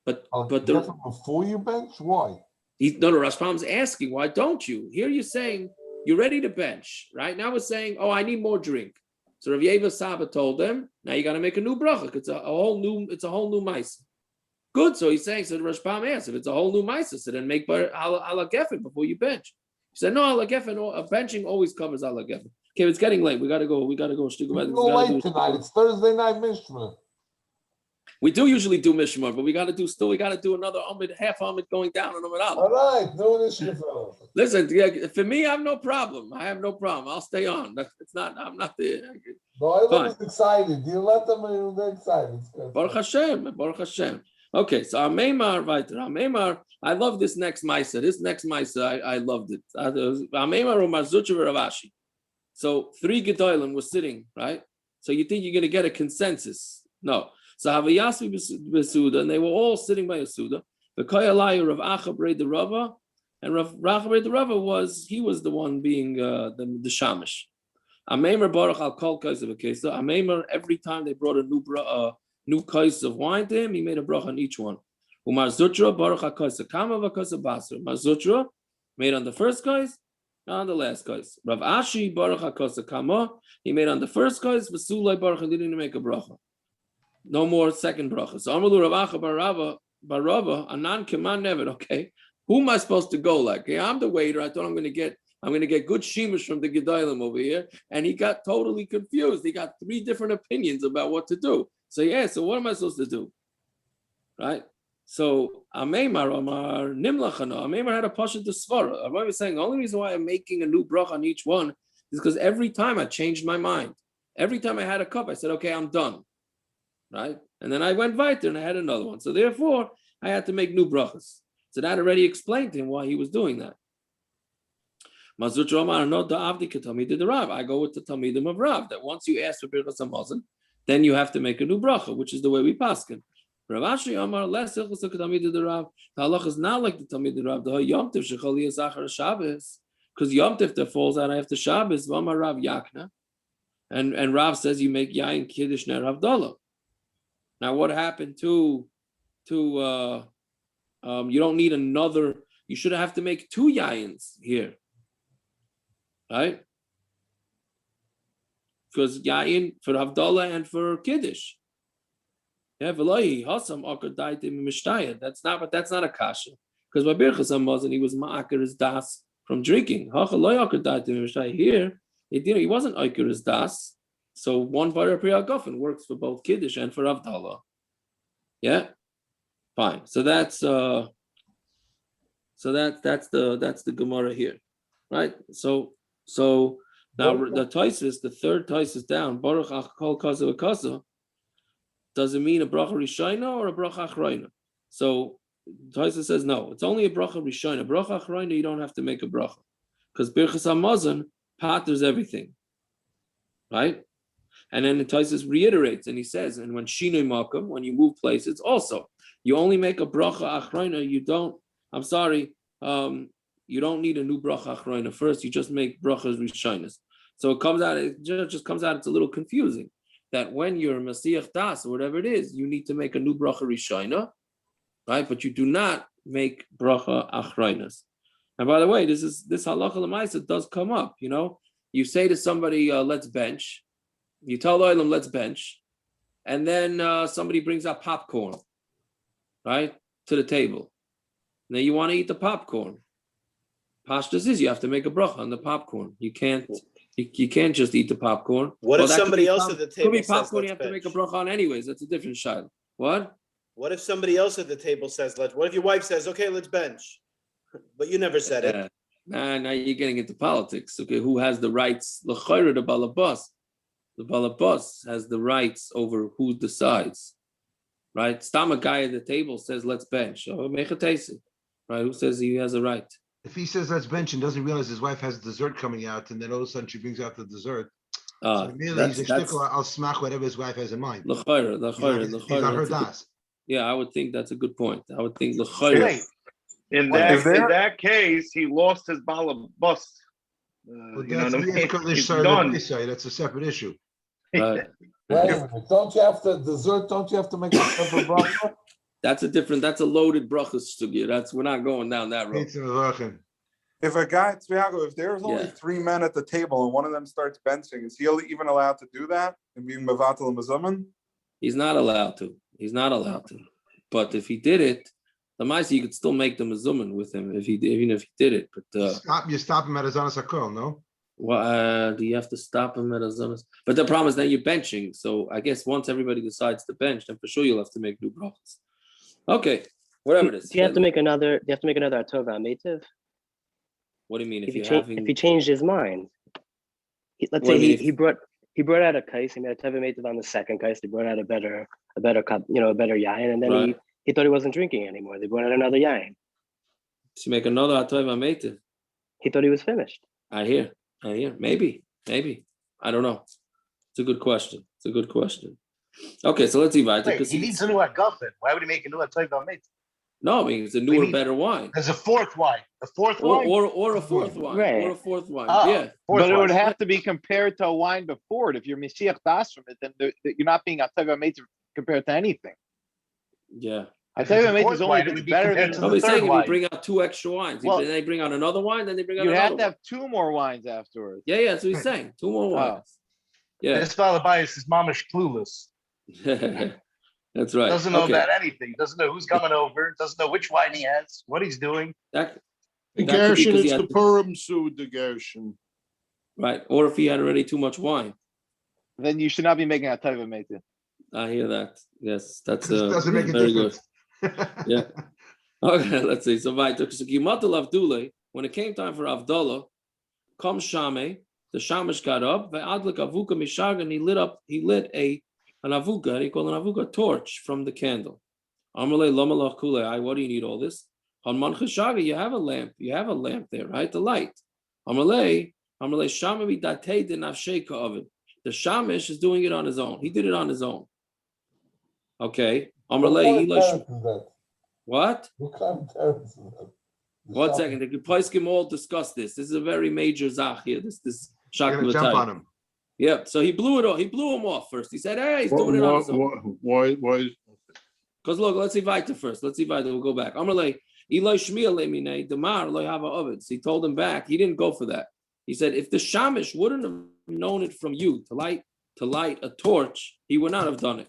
But before you bench, why? No, Rashbam's asking, why don't you? Here you're saying you're ready to bench, right? Now we're saying, oh, I need more drink. So Rav Yeva Saba told them, now you got to make a new bracha. It's a whole new ma'isa. Good. So he's saying, so the Rashbam asked, if it's a whole new ma'isa, so then make ala gefen before you bench. He said, no, ala gefen, benching always covers ala gefen. Okay, it's getting late. We got to go. It's late tonight. It's Thursday night Mishmar. We do usually do Mishmar, but we got to do another Amud, half Amud going down on Amud Aleph. All right, do this, fellow. Listen, for me, I have no problem. I'll stay on. I'm not there. No, everyone's excited. You let them in, they're excited. Baruch Hashem. Okay, so Ameimar, Ameimar, I love this next Maisa. This next Maisa, I loved it. Ameimar Umar Zucher Ravashi. So 3 Gedolim were sitting, right? So you think you're going to get a consensus? No. So Havayasvi Besuda, and they were all sitting by a Suda. The Koyalayu Rav Acha Brei the Rava, and Rav Brei the Rava was the one being the Shamish. Ameimer Baruch al Kol Kais of a case. So Ameimer, every time they brought a new kais of wine to him, he made a bracha on each one. Umar Zutra Baruch HaKais Kama v'Kais Basra. Umar Zutra made on the first kais, on the last kais. Rav Ashi Baruch HaKais Kama, he made on the first kais, V'Sulai Baruch and didn't make a bracha. No more second bracha. So Amalu Rav Acha Barava, Anan Keman Nevet. Okay, who am I supposed to go like? Okay, I'm the waiter. I thought I'm going to get good shemesh from the Gedolim over here, and he got totally confused. He got 3 different opinions about what to do. So what am I supposed to do? Right? So Ameimar Amar Nimlachana. Ameimar had a pasha to svara. I remember saying the only reason why I'm making a new bracha on each one is because every time I changed my mind. Every time I had a cup, I said, okay, I'm done. Right? And then I went weiter and I had another one. So therefore, I had to make new brachas. So that already explained to him why he was doing that. Mazut Romar, no da'avdi ketamid the Rav. I go with the Talmidim of Rav, that once you ask for birchas hamazon, then you have to make a new bracha, which is the way we pasken. Rav Ashi Omar, less ilchus ketamid the Rav. The halach is not like the Talmid the Rav. The Yom Tov shechali yisachar Shabbos, because Yom Tov that falls out after Shabbos. V'amar Rav Yakna, and Rav says you make yain kiddush ner havdala. Now, what happened to you don't need another, you should have to make 2 yayins here, right? Because yayin for havdala and for kiddush. Yeah, that's not a kasha. Because by birchas hamazon he was ma'aker his das from drinking. Here, he wasn't aiker his das. So one Vayra Priya Gofen works for both Kiddush and for Havdala. Yeah? Fine. So that's the Gemara here. Right? So now the Taisus, the third Taisus down, Baruch Achkol Kaza V'Kaza, does it mean a bracha Rishayna or a bracha Achrayna? So Taisus says no, it's only a bracha Rishayna. Bracha Achrayna, you don't have to make a bracha. Because Birchas Hamazon patters everything. Right? And then the Taisus reiterates and he says, and when Shinoi Makam, when you move places, also, you only make a bracha Achrayna, you don't need a new bracha Achrayna. First, you just make brachas Rishaynas. So it just comes out, it's a little confusing, that when you're Masiach Das or whatever it is, you need to make a new bracha Rishayna, right? But you do not make bracha Achraynas. And by the way, this halacha l'maisa does come up, You say to somebody, let's bench. You tell the Olam, let's bench. And then somebody brings out popcorn, right, to the table. Now you want to eat the popcorn. Pashtus is you have to make a bracha on the popcorn. You can't just eat the popcorn. What if somebody else at the table could be popcorn says, you have to make a bracha on anyways. That's a different shayla. What? What if somebody else at the table says, what if your wife says, okay, let's bench? But you never said it. Now you're getting into politics. Okay, who has the rights? L'chayra, the balabas. The balabas has the rights over who decides, right? Stam a guy at the table says, let's bench. Oh, mechatesi, right? Who says he has a right? If he says let's bench and doesn't realize his wife has dessert coming out, and then all of a sudden she brings out the dessert, so really he's a shtickle, I'll smack whatever his wife has in mind. L'chayra. Yeah, I would think that's a good point. I would think l'chayra. In that case, he lost his balabas. That's a separate issue. Wait a minute. Don't you have to make a separate bracha? That's a loaded bracha sugya. We're not going down that road. If a guy, if there's only 3 men at the table and one of them starts benching, is he even allowed to do that and being mevatel and mezuman? He's not allowed to. But if he did it, the Maisi, you could still make the mezuman with him even if he did it. But you stop him at his zanas hakol, no? Well, do you have to stop him at a zanas? But the problem is that you're benching. So I guess once everybody decides to bench, then for sure you'll have to make new brachas. Okay, whatever it is. Do you have to make another? Do you have to make another atova ametiv? What do you mean? If he changed his mind, let's say he brought out a kais. He made a teva ametiv on the second kais. He brought out a better cup, a better yain, and then he thought he wasn't drinking anymore. They brought out another yain. To make another atova ametiv. He thought he was finished. I hear. Maybe. I don't know. It's a good question. Okay, so let's see. Wait, he needs a new hagafen. Why would he make a new atova ametiv? No, I mean it's a newer, better wine. There's a fourth wine. A fourth wine? Or a fourth wine. Right. Or a fourth wine. But it would have to be compared to a wine before it. If you're Mashiach das from it, then you're not being atova ametiv compared to anything. Yeah. Atova ametiv is only better than Nobody's saying if you bring out 2 extra wines. If they bring out another wine, then they bring out another You have to have 2 more wines afterwards. Yeah, that's what he's saying. 2 more wines. Yeah. This fellow bias is mamish clueless. That's right. Doesn't know about anything. Doesn't know who's coming over. Doesn't know which wine he has. What he's doing. The Gershon is the Purim Sud, the Gershon. Right. Or if he had already too much wine. Then you should not be making a atova ametiv. I hear that. Yes, that's doesn't make a very difference. Good. Yeah. Okay, let's see. So when it came time for havdala, come Shame, the Shamish got up, and he lit an avuka, he called an avuka, torch from the candle. Amalei lomalach kulei. What do you need all this? Hanman cheshaga, you have a lamp there, right? The light. Amalei shamavi datei de nafsheka oven. The shamish is doing it on his own. He did it on his own. Okay. Amalei what? What kind of terrorist is that? 1 second. The Pesachim all discuss this. This is a very major zach here. This shakla jump on him. Yeah, so he blew it off. He blew him off first. He said, "Hey, he's doing it on his own." Why? Because look, let's see Vita first. We'll go back. Amalei Eloi Shmiel Lemine Demar Lo Hava Ovid. He told him back. He didn't go for that. He said, if the shamish wouldn't have known it from you to light a torch, he would not have done it.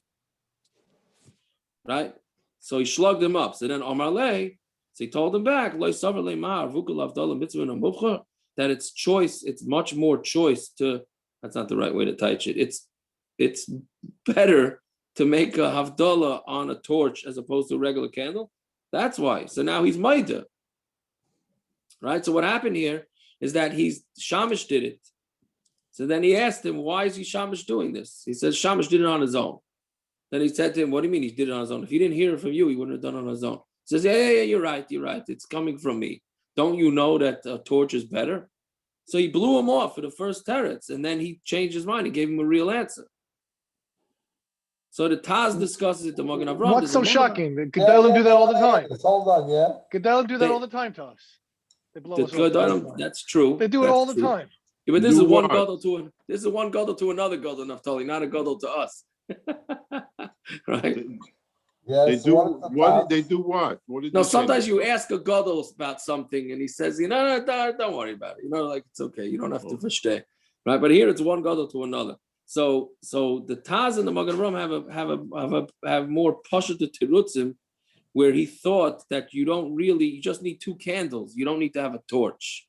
Right? So he slugged him up. So then Amalei, so he told him back, Lo Savar Lemar Vukul Avdala Mitzvah Mubcha, that it's choice. It's much more choice to. That's not the right way to touch it. It's better to make a havdala on a torch as opposed to a regular candle. That's why. So now he's maida. Right? So what happened here is that Shamish did it. So then he asked him, why is he Shamish doing this? He says Shamish did it on his own. Then he said to him, what do you mean he did it on his own? If he didn't hear it from you, he wouldn't have done it on his own. He says, yeah, you're right. It's coming from me. Don't you know that a torch is better? So he blew him off for the first teretz, and then he changed his mind. He gave him a real answer. So the Taz discusses it to Magen Avraham. What's so shocking? The Gedalim do that all the time. Hold on, yeah. Gedalim do that all the time to us. They blow us off. That's true. They do it all the time. Yeah, but this is one gadol to another gadol, Naftali, not a gadol to us. Right? Yes. They do what? What did no, they sometimes say? you ask a gadol about something and he says, no, don't worry about it. Like it's okay. You don't have to versteh. Right? But here it's one gadol to another. So the Taz and the Magen Avraham have more pasha to tirutzim, where he thought that you just need 2 candles. You don't need to have a torch.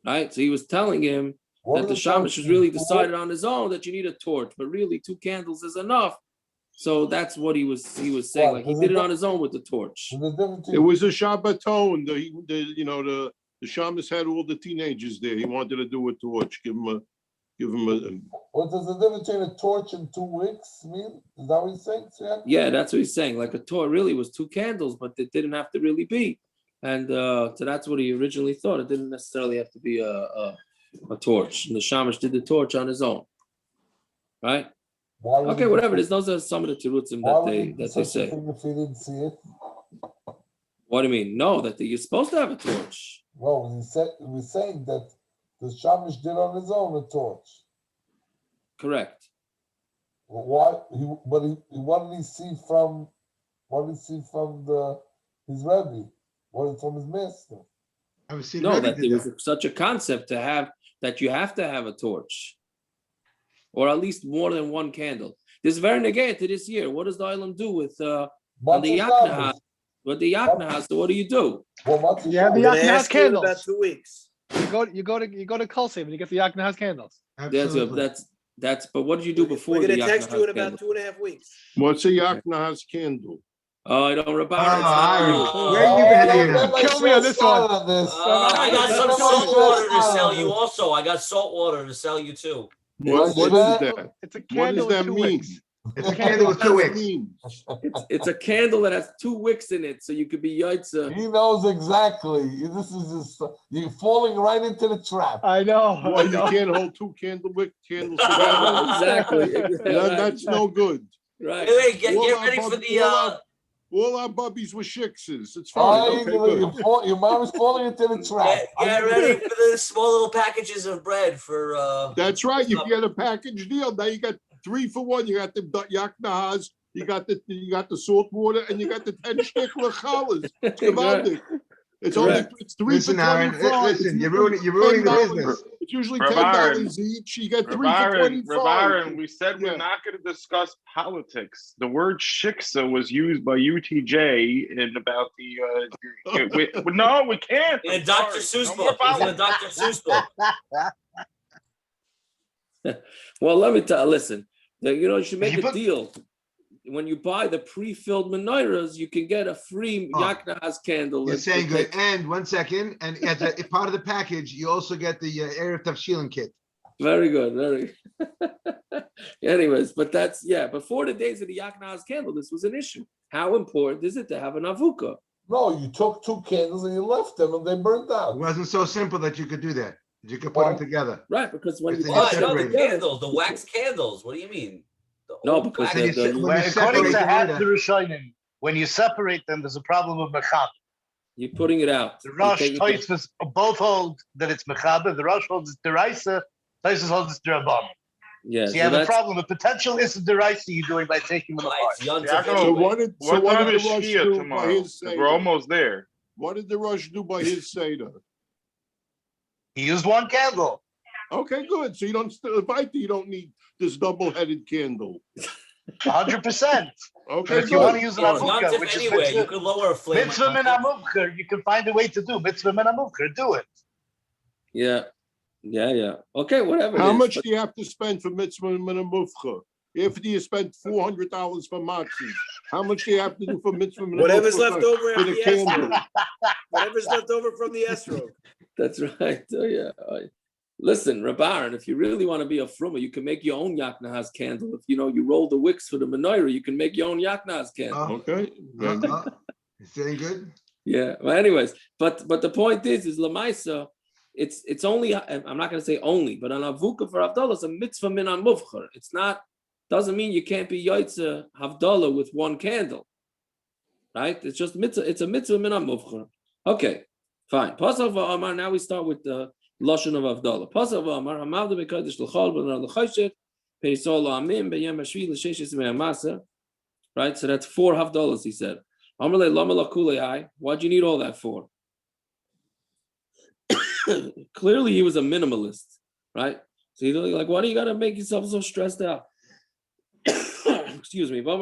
Right? So he was telling him that the shamish was really decided on his own that you need a torch, but really 2 candles is enough. So that's what he was saying. Like he did it on his own with the torch. It was a Shabbaton. The shamus had all the teenagers there. He wanted to do a torch. Give him a. What does the difference between a torch and 2 wicks mean? Is that what he's saying? Yeah, that's what he's saying. Like a torch really was 2 candles, but it didn't have to really be. And so that's what he originally thought. It didn't necessarily have to be a torch. And the shamish did the torch on his own. Right? Okay, whatever it is, those are some of the tirutzim that they say. If he didn't see it? What do you mean? No, that you're supposed to have a torch. Well, he was saying that the shamish did on his own a torch. Correct. What did he see from What is he from his Rebbe? What is from his master? No, that there was such a concept to have that you have to have a torch, or at least more than one candle. This is very negated to this year. What does the Olam do with on the Yakna? What the Yakna has? So what do you do? Yeah, the Yakna has candles. About 2 weeks. You go to Kulsave and you get the Yakna has candles. That's. But what did you do before We're the gonna Yakna text you in has about candle? 2.5 weeks. What's a Yakna has candle? Oh, I don't remember. Where you been here? Kill me on this one. I got some salt water to sell you also. I got salt water to sell you too. What is that? It's a What candle does with that 2 mean? wicks. It's a candle with 2 wicks. It's a candle that has 2 wicks in it, so you could be yaitza. He knows exactly. This is just you're falling right into the trap. I know. Well, you can't hold 2 candles together. Exactly. That's no good. Right. Wait, get ready for the. All our bubbies were shikses. It's fine. Okay, good. Your mom is falling into the trap. Get ready for the small little packages of bread for. That's right. You get a package deal. Now you got 3 for 1. You got the yaknahas, you got the salt water, and you got the 10 shtickler challahs. It's only 3 for 25. Listen, you're ruining the business. It's usually Rav $10 each. You get 3 for Aaron, 25. we said we're not going to discuss politics. The word shiksa was used by UTJ in about the. No, we can't. In a Dr. Seuss book. It's in a Dr. Seuss book. Well, let me tell. Listen, you should make a deal. When you buy the pre-filled menorahs, you can get a free Yakna has candle. You're saying good. And 1 second, and as a part of the package, you also get the Erev Tavshilin kit. Very good, very. Anyways, but that's before the days of the Yakna has candle, this was an issue. How important is it to have an avuka? No, you took 2 candles and you left them and they burned out. It wasn't so simple that you could do that. You could put them together. Right, because when the candles, the wax candles. What do you mean? No, because according to half the Rishonim, when you separate them, there's a problem of mechaber. You're putting it out. The Rosh Tosfos both hold that it's mechaber. The Rosh holds it's deraisa. Tosfos holds it's derabbanan. Yes. So you have a problem. A potential is deraisa you're doing by taking them apart. So what did the Rosh do by tomorrow? his Seder? We're almost there. What did the Rosh do by his Seder? He used 1 candle. Okay, good. So you don't need this double-headed candle. 100%. Okay, but if you want to use an avuka, which is anyway, you could lower a flame. Mitzvah min amuvcher, you can find a way to do mitzvah min amuvcher. Do it. Yeah. Okay, whatever. How much do you have to spend for mitzvah min amuvcher? After you spent $400 for matzah, how much do you have to do for mitzvah min amuvcher? Whatever's left over for the candle. Whatever's left over from the esrog. That's right. Oh, yeah. Listen, Reb Aaron, if you really want to be a frumma, you can make your own Yaknahas candle. If you roll the wicks for the menorah, you can make your own Yaknahas candle. Okay. Is that good? Yeah. Well, anyways, but the point is Lamaisa, it's only, I'm not going to say only, but an avuka for havdala is a mitzvah min amuvcher. It's not, doesn't mean you can't be yaitza havdala with 1 candle, right? It's just mitzvah. It's a mitzvah min amuvcher. Okay, fine. Pasal v'amar. Now we start with the Lashon of havdala. Pasal v'amar hamavda b'kiddush l'chol b'nar l'chayshit peisol la'amim b'yem hashvi l'sheshis me'amasa. Right. So that's 4 havdalas. He said. Amalei lama lakulei. Why'd you need all that for? Clearly, he was a minimalist, right? So he's like, why do you gotta make yourself so stressed out? Excuse me. Just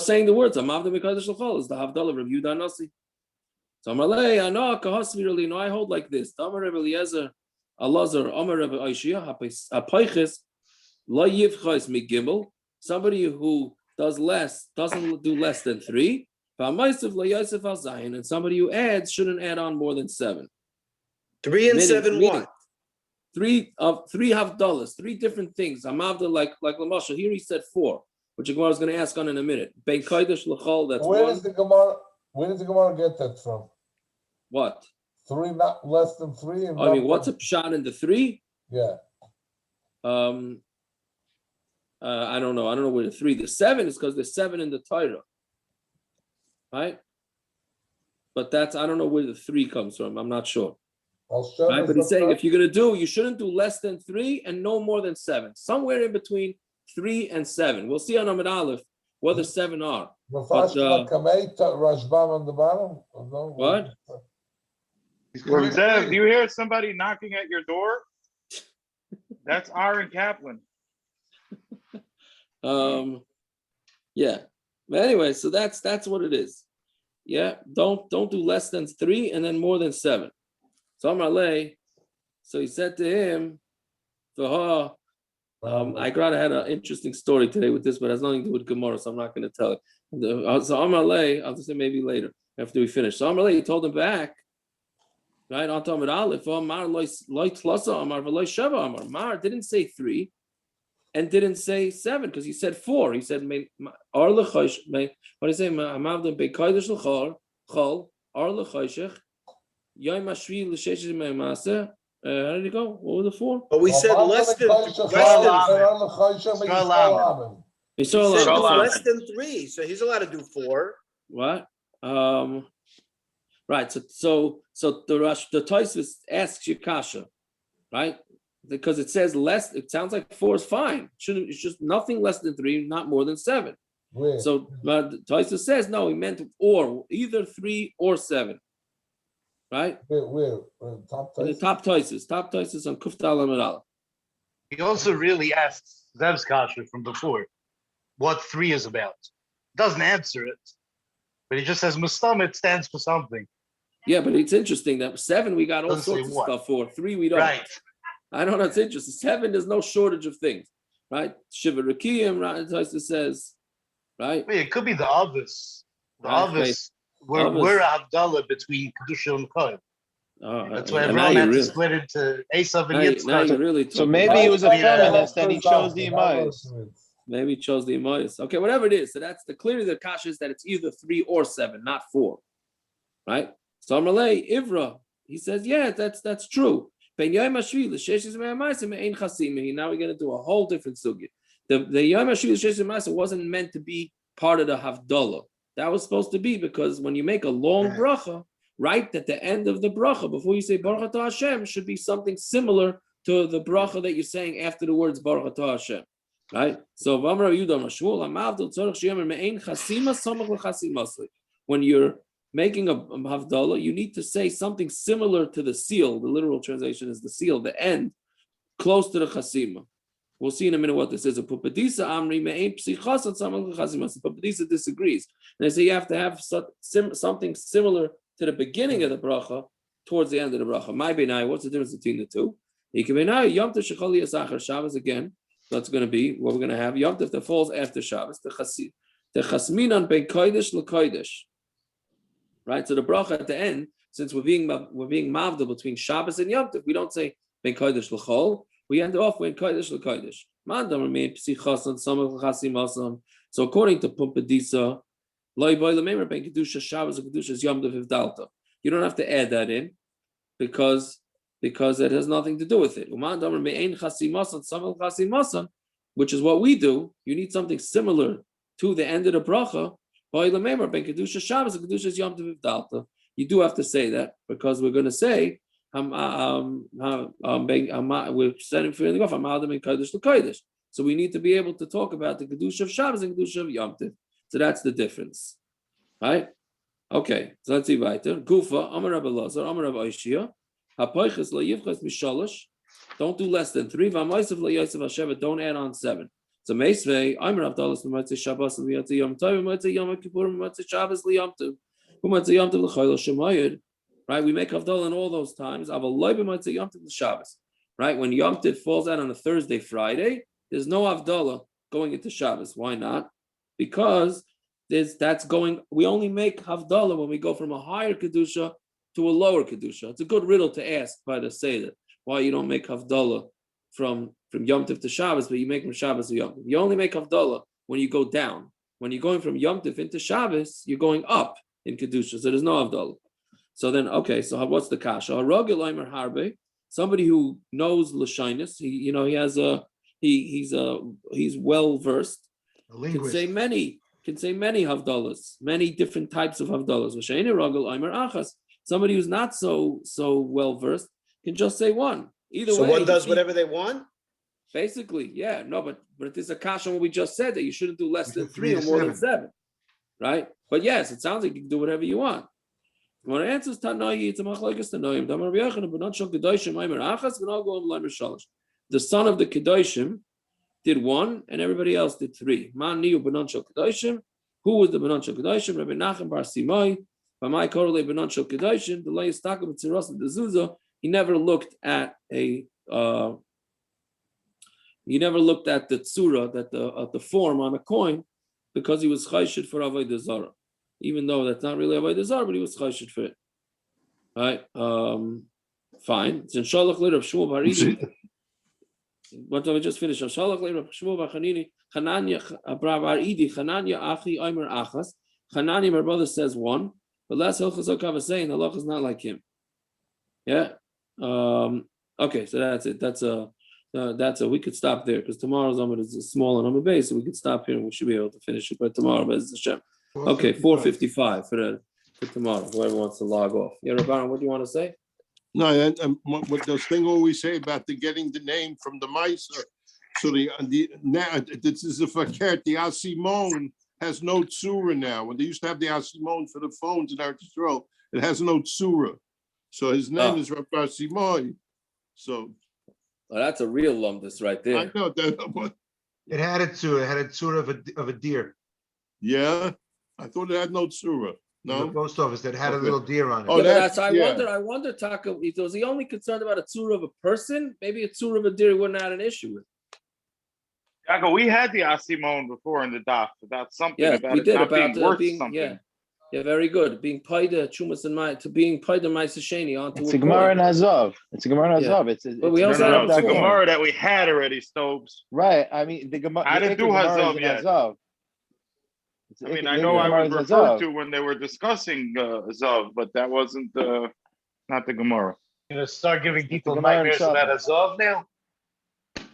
saying the words, Amavda Mekadosh L'chol is the havdala of Yehuda Nasi. So Amalei, no, I hold like this. Amar Rebbe Eliezer, Alazar, Amar Rebbe Aishia, Hapayches, Lo Yivchais Migimel. Somebody who does less, doesn't do less than 3. And somebody who adds shouldn't add on more than 7. 3 and 7 what? 3 havdalas, 3 different things. Amavda like Lamashal. Here he said 4, which Gemara is going to ask on in a minute. Ben kiddush l'chol. That's where 1. does the Gemara get that from? What? 3, not less than 3. I mean, what's a shot in the 3? Yeah. I don't know. I don't know where the 3. The 7 is because there's 7 in the Torah, right? But I don't know where the 3 comes from. I'm not sure. Right? But he's saying if you're going to do, you shouldn't do less than 3 and no more than 7. Somewhere in between 3 and 7. We'll see on Amud Aleph what the 7 are. But, Rashbam on the bottom? No, what? Zev, do you hear somebody knocking at your door? That's Aaron Kaplan. Yeah. But anyway, so that's what it is. Yeah. Don't do less than 3 and then more than 7. So Amalei, so he said to him, I had an interesting story today with this, but it has nothing to do with Gemara, so I'm not going to tell it. So Amalei, I'll just say maybe later after we finish. So Amalei, he told him back, right? On Amud Aleph, Mar didn't say 3 and didn't say 7 because he said 4. He said, what did he say? How did it go? What were the 4? But we said less than He said less than 3, so he's allowed to do 4. What? Right. So the Tosfos asks you kasha, right? Because it says less. It sounds like 4 is fine. It's just nothing less than 3, not more than 7. Where? So the Tosfos says no. He meant or either 3 or 7. Right? Where? The top Tosfos on Kuftal Amud Aleph. He also really asks Zev's kasha from before what 3 is about. Doesn't answer it, but he just says Mustamit stands for something. Yeah, but it's interesting that 7 we got all sorts of stuff for. 3 we don't. Right. I don't know. It's interesting. 7 there's no shortage of things, right? Shiva Rakiyim, right? Tosfos says, right? Wait, it could be the obvious. The obvious. We're havdala between kiddush and kohen. That's why everyone had to split into Esav and Yitzchak. So maybe he was a feminist and he chose the Emayos. Maybe he chose the Emayos. Okay, whatever it is. So that's clearly the kasha is that it's either 3 or 7, not 4. Right? So Amalei, Ivra, he says, yeah, that's true. Now we're going to do a whole different sugya. The Yom HaShvi wasn't meant to be part of the havdala. That was supposed to be because when you make a long bracha, right at the end of the bracha, before you say Baruch Atah Hashem, should be something similar to the bracha that you're saying after the words Baruch Atah Hashem. Right? So when you're making a havdala, you need to say something similar to the seal. The literal translation is the seal, the end, close to the chasima. We'll see in a minute what this is. Pupadisa disagrees. And they say you have to have something similar to the beginning of the bracha towards the end of the bracha. My benai, what's the difference between the two? Shabbos again. That's going to be what we're going to have. Yom Tov that falls after Shabbos. The chasminan ben kodesh lekodesh. Right. So the bracha at the end, since we're being mavdal between Shabbos and Yom Tov, we don't say ben kodesh lechol. We end off with kodesh lekodesh. So according to Pumpadisa, you don't have to add that in because it has nothing to do with it. Which is what we do. You need something similar to the end of the bracha. You do have to say that because we're going to say we're setting for the off. So we need to be able to talk about the kiddush of Shabbos and kiddush of Yom Tov. So that's the difference, right? Okay, so let's see weiter. Gufa, Amar Rabbi Lazar, Amar Rabbi Oishia, Hapoiches lo yivchas mishalosh. Don't do less than 3. V'amoisav lo yosef hasheva. Don't add on 7. So meisvei, Amar havdalas l'motzei Shabbos l'motzei Yom Tov, l'motzei Yom Kippur, l'motzei Shabbos l'Yom Tov, l'motzei Yom Tov l'chayil shemayid. Right, we make havdalah in all those times. Aval loy b'motzei Yom Tov l'Shabbos. Right, when Yom Tov falls out on a Thursday, Friday, there's no havdalah going into Shabbos. Why not? Because we only make havdalah when we go from a higher kedusha to a lower kedusha. It's a good riddle to ask by the Seder why you don't make havdalah from Yom Tov to Shabbos, but you make from Shabbos to Yom Tov. You only make havdalah when you go down. When you're going from Yom Tov into Shabbos, you're going up in kedusha, so there's no havdalah. So then, okay, so what's the kasha? Somebody who knows l'shainis, he's well versed. Can say many havdalas, many different types of havdalas. Somebody who's not so well versed can just say one. Either way, one does whatever they want. Basically, yeah. No, but it is a kasha when we just said that you shouldn't do less than 3 or to more than 7. Right? But yes, it sounds like you can do whatever you want. When it answers Tanayi, it's a Machlokes Tanoim. The son of the kiddushim did 1, and everybody else did 3. Man niu benon shel kiddushim. Who was the benon shel kiddushim? Rabbi Nachem bar Simai. B'mai korle benon shel kiddushim. The lay stakim b'tziras of the zuzah. He never looked at a. He never looked at the tzura, that the form on a coin, because he was chayshit for avodah zarah. Even though that's not really avodah zarah, but he was chayshit for it. Right? Fine. It's in Shalach later of Shmuel bar Idi. What do we just finish? Shalach later of Shmuel bar Chanini. Chananya bar Idi. Chananya achi omer achas. Chananya, my brother, says 1. But last Hilchos Okav is saying Allah is not like him. Yeah. Okay. So that's it. That's a. We could stop there because tomorrow's Amud is a small and Amud base, so we could stop here and we should be able to finish it by tomorrow. Okay, 4:55 for tomorrow. Whoever wants to log off. Yeah, Rabban, what do you want to say? No, what this thing always say about getting the name from the mice. So now this is a fakert. The asimon has no tsura now. When they used to have the asimon for the phones in Eretz Yisrael, it has no tsura. So his name is Rabbi Simon. So. Oh, that's a real lumbus right there. I know that. It had a tsura. It had a tsura of a deer. Yeah, I thought it had no tsura. No, the post office that had a little deer on it. Oh, I wonder, Taka, was he only concerned about a tsura of a person? Maybe a tsura of a deer he wouldn't have had an issue with. Taka, we had the asimon before in the daf about something. Yeah, about we it did not about being worth being something. Yeah, very good. Being paida chumas and my to being paida ma'aseh onto it's a Gemara in Azov. It's a Gemara in Azov. But we also have it's a Gemara that we had already, Stobes. Right. I mean, the Gemara. I didn't do Hazov yet. I mean, I know I was referred to when they were discussing Azov, but that wasn't not the Gemara. You're gonna start giving people nightmares about Azov now.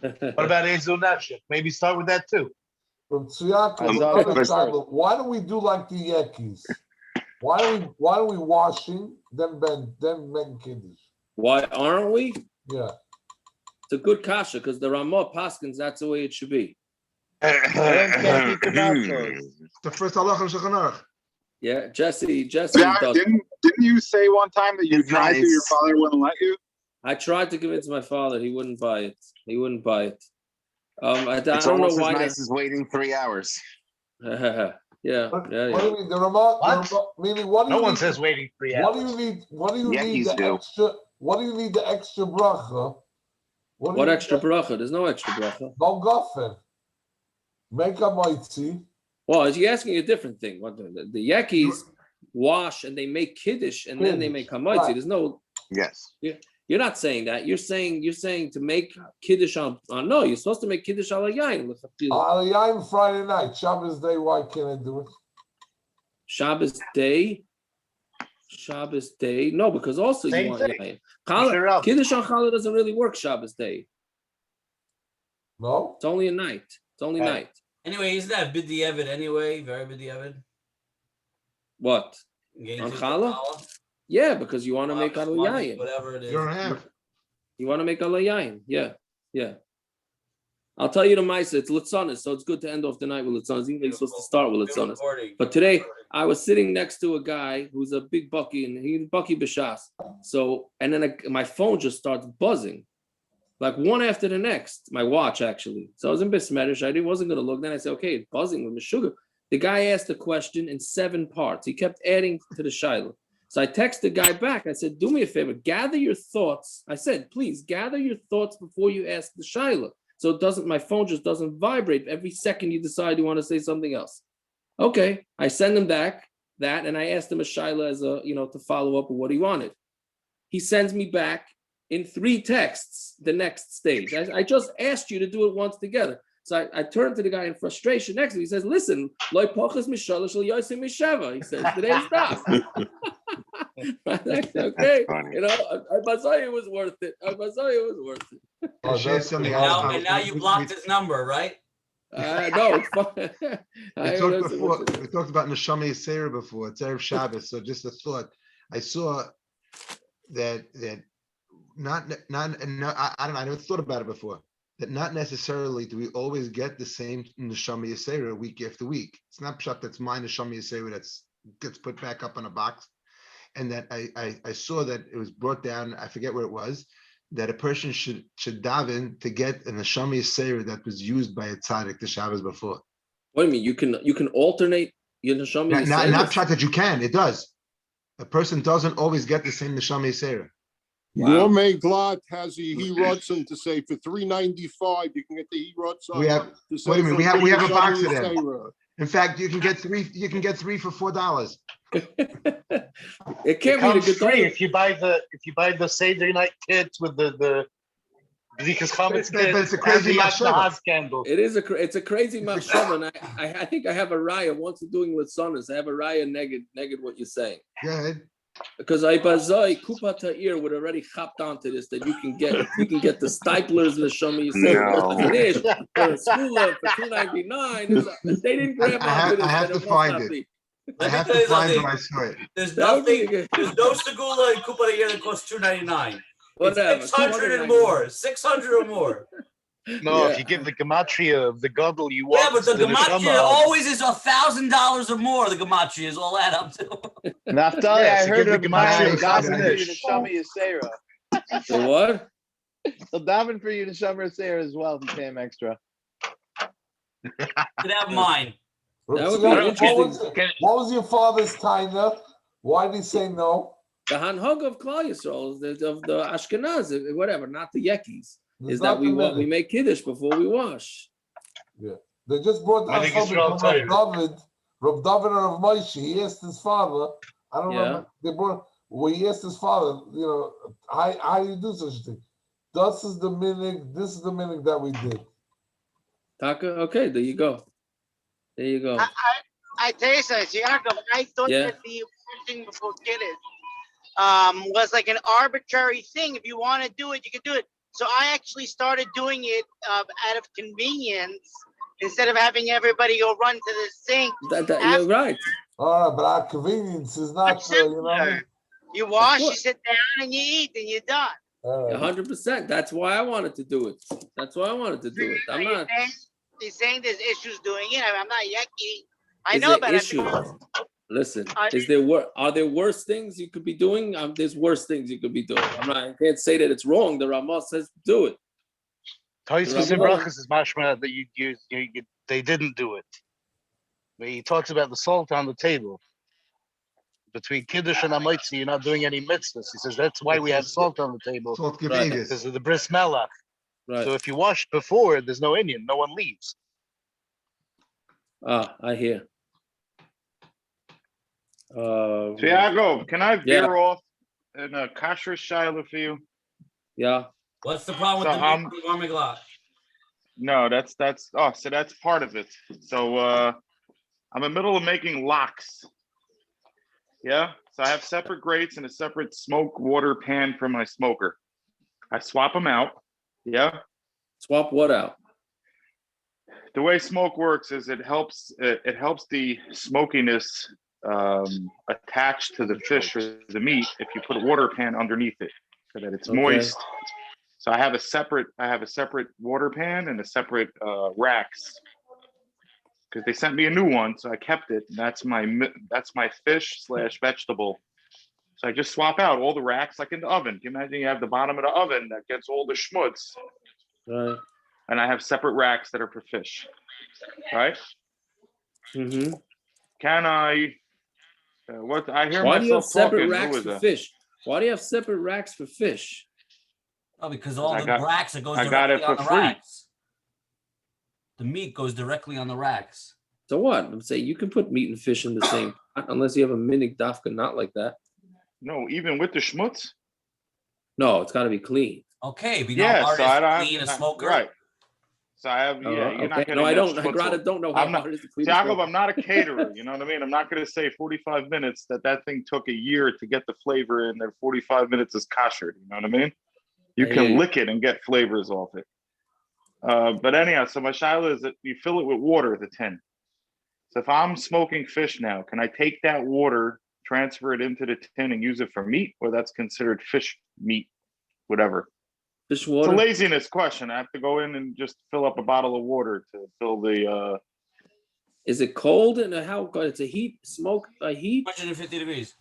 What about Ezu Nafshik? Maybe start with that too. From Tzuyaka, why don't we do like the Yankees? Why are we washing, then men kiddush? Why aren't we? Yeah. It's a good kasha because the Ramah paskens, that's the way it should be. The first Allah and Shulchan Aruch. Yeah, Jesse. Yeah, didn't you say one time that you tried to, your father wouldn't let you? I tried to convince my father, he wouldn't buy it. I It's don't know almost why. as nice as waiting 3 hours. Yeah. What do you mean the remote? Meaning, what do no you one need, says waiting 3 hours. What do you need? What do you need the extra? What do you need the extra bracha? What extra bracha? There's no extra bracha. No gofen. Make a mitzi. Well, is he asking a different thing? What the Yakis wash and they make kiddush and then they make hamaitzi. Right. There's no. Yes. You're not saying that. You're saying to make kiddush on no. You're supposed to make kiddush al yayin. Al yayin Friday night, Shabbos day. Why can't I do it? Shabbos day. No, because also Same you want thing. yayin. Kiddush on Challah doesn't really work Shabbos day. No, it's only a night. It's only night. Anyway, isn't that b'diavad anyway? Very b'diavad. What? On Challah? Yeah, because you want to make alay yayin. Whatever it is. You don't have. You want to make alay yayin. Yeah. I'll tell you the Maisa, it's Litzonis, so it's good to end off the night with Litzonis. Even though you're supposed to start with Litzonis. But today, I was sitting next to a guy who's a big bucky, and he's bucky b'shas. So, and then my phone just starts buzzing, like one after the next. My watch, actually. So I was in Besmerish. I wasn't going to look. Then I said, okay, it's buzzing with Meshuggah. The guy asked a question in 7 parts. He kept adding to the Shiloh. So I texted the guy back. I said, do me a favor, gather your thoughts. I said, please gather your thoughts before you ask the Shiloh. So my phone just doesn't vibrate every second you decide you want to say something else. Okay. I send him back that, and I asked him a Shiloh as to follow up with what he wanted. He sends me back in 3 texts the next stage. I just asked you to do it once together. So I turned to the guy in frustration next to me. He says, listen, loy pochas mishalosh shel yosim misheva. He says, today's stop. Okay, Mazoya was worth it. And now you blocked his number, right? No, it's fine. We talked about Neshama Yisera before. It's Erev Shabbos. So just a thought. I saw that I don't know. I never thought about it before. that not necessarily do we always get the same neshama yisera week after week. It's not pshat that's my neshama yisera that's gets put back up in a box. And that I saw that it was brought down, I forget where it was, that a person should daven to get a neshama yisera that was used by a tzaddik the Shabbos before. What do you mean? You can alternate your neshama yisera? Not pshat that you can, it does. A person doesn't always get the same neshama yisera. Your main glot has a he Rodson to say for $3.95 you can get the he Rodson. We have wait a minute, we have a box of them. In fact, you can get three for $4. It can't comes be the free if you buy the Seder night kits with the B'zikas Chametz kit. It's a crazy machshava. It's a crazy machshava, and I think I have a raya once doing with Sonas. I have a raya negative what you're saying. Go ahead. Because Ibazai Kupa Ta'ir would already hopped onto this that you can get the Stiplers and the Shami Yisrael for a school for $2.99. They didn't grab onto this. I have to find it. I have to find where I saw it. There's nothing. There's no segula in Kupa a year that costs $2.99. Whatever. 600 and more. 600 or more. No, if you give the gematria of the gadol you want. Yeah, but the gematria always is $1,000 or more. The gematria is all that up to. Naphtali, I heard of gematria daven for you to Shama Yisera. The what? They'll daven for you to Shama Yisera as well if you pay him extra. You can have mine. That would be interesting. What was your father's taina? Why did he say no? The hanhog of Klal Yisrael, of the Ashkenaz, whatever, not the Yekis, is that we make kiddush before we wash. Yeah, they just brought down something from Rav David or Rav Moshe. He asked his father. I don't remember. They brought. Well, he asked his father. You know, how do you do such a thing? This is the minig. This is the minig that we did. Taka. Okay, there you go. There you go. I tell you something, Yaakov, I thought that the thing before kiddush was like an arbitrary thing. If you want to do it, you can do it. So I actually started doing it out of convenience instead of having everybody go run to the sink. You're right. All right, but our convenience is not, you know. You wash, you sit down, and you eat, and you're done. 100%. That's why I wanted to do it. I'm not. He's saying there's issues doing it. I'm not yucky. I Is know there about issues? Listen, are there worse things you could be doing? There's worse things you could be doing. I can't say that it's wrong. The Ramah says do it. Tosfos in brachas is mashma that they didn't do it. But he talks about the salt on the table. Between kiddush and amaitzi, you're not doing any mitzvahs. He says that's why we have salt on the table. Salt because of the bris melach. Right. So if you wash before, there's no Indian. No one leaves. I hear. Tiago, can I veer off in a kasher shiloh for you? Yeah. What's the problem with the warming lot? No, that's part of it. So I'm in the middle of making lox. Yeah. So I have separate grates and a separate smoke water pan for my smoker. I swap them out. Yeah. Swap what out? The way smoke works is it helps the smokiness attach to the fish or the meat if you put a water pan underneath it so that it's moist. So I have a separate water pan and a separate racks because they sent me a new one, so I kept it. And that's my fish / vegetable. So I just swap out all the racks like in the oven. Can you imagine you have the bottom of the oven that gets all the schmutz? Right. And I have separate racks that are for fish. Right? Mm-hmm. Can I? What I hear Why myself do you have separate talking. racks for fish? Why do you have separate racks for fish? Oh, because all the racks it goes directly on the racks. The meat goes directly on the racks. So what? I'm saying you can put meat and fish in the same pot unless you have a minig dafka not like that. No, even with the schmutz? No, it's got to be clean. Okay, but so clean a smoker. Right. So I have, you're not no, I don't. I rather don't know how hard it is to clean. Jacob, I'm not a caterer. You know what I mean? I'm not going to say 45 minutes that thing took a year to get the flavor in. That 45 minutes is kosher. You know what I mean? You can lick it and get flavors off it. But anyhow, so my shiloh is that you fill it with water, the tin. So if I'm smoking fish now, can I take that water, transfer it into the tin and use it for meat, or that's considered fish meat, whatever? Fish It's a water. laziness question. I have to go in and just fill up a bottle of water to fill the. Is it cold and how? It's a heat, smoke, a heat. 150 degrees.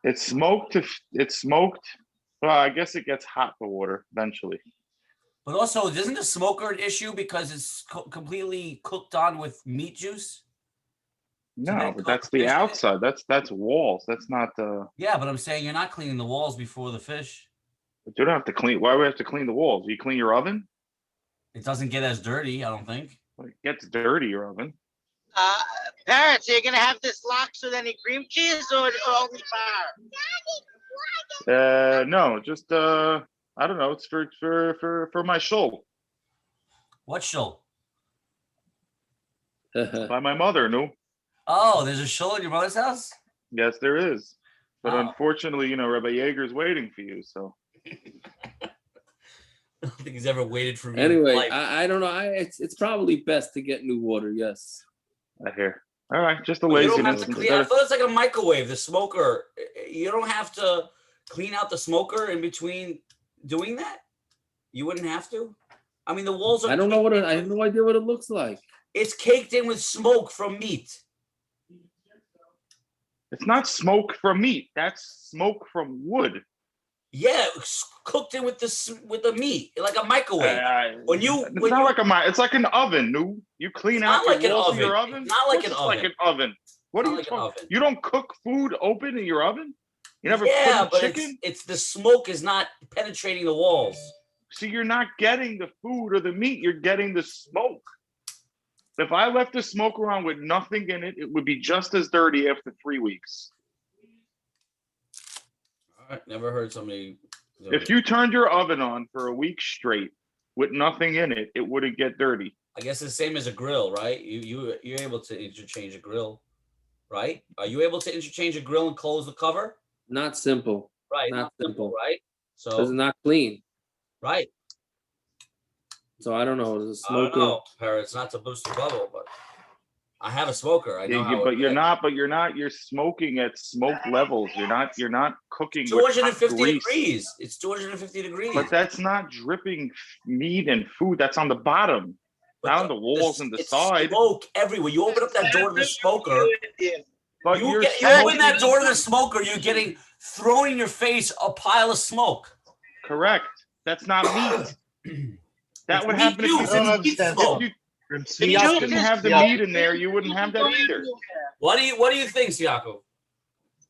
It's smoked. It's smoked. Well, I guess it gets hot, the water, eventually. But also, isn't the smoker an issue because it's completely cooked on with meat juice? No, but that's the outside. That's walls. That's not. Yeah, but I'm saying you're not cleaning the walls before the fish. But you don't have to clean. Why would we have to clean the walls? You clean your oven? It doesn't get as dirty, I don't think. Well, it gets dirty, your oven. Parrots, are you gonna have this lox with any cream cheese or only fire? No, just I don't know. It's for my shul. What shul? By my mother, no. Oh, there's a shul in your mother's house? Yes, there is. But unfortunately, Rabbi Yeager's waiting for you. So. I don't think he's ever waited for me. Anyway, I don't know. It's probably best to get new water. Yes. I hear. All right, just a You laziness. don't have to clean. I thought it's like a microwave. The smoker. You don't have to clean out the smoker in between doing that. You wouldn't have to. I mean, the walls are. I don't know what. I have no idea what it looks like. It's caked in with smoke from meat. It's not smoke from meat. That's smoke from wood. Yeah, it's cooked in with the meat, like a microwave. It's like an oven. No, you clean out like the walls of your oven. Not like an It's oven. like an oven. What are you talking? You don't cook food open in your oven? You never but chicken? it's the smoke is not penetrating the walls. So you're not getting the food or the meat. You're getting the smoke. If I left the smoker on with nothing in it, it would be just as dirty after 3 weeks. Never heard somebody. If you turned your oven on for a week straight with nothing in it, it wouldn't get dirty. I guess it's the same as a grill, right? You're able to interchange a grill, right? Are you able to interchange a grill and close the cover? Not simple. Right. Not simple. Right. So it's not clean. Right. So I don't know. The smoker. I don't know, Parrots, not to boost the bubble, but I have a smoker. I know how. But you're not. You're smoking at smoke levels. You're not cooking. 250 degrees. It's 250 degrees. But that's not dripping meat and food. That's on the bottom, down the walls and the side. Smoke everywhere. You open up that door to the smoker. But you open that door to the smoker. You're getting thrown in your face a pile of smoke. Correct. That's not meat. That would happen if you didn't have the meat in there. You wouldn't have that either. What do you think, Siakov?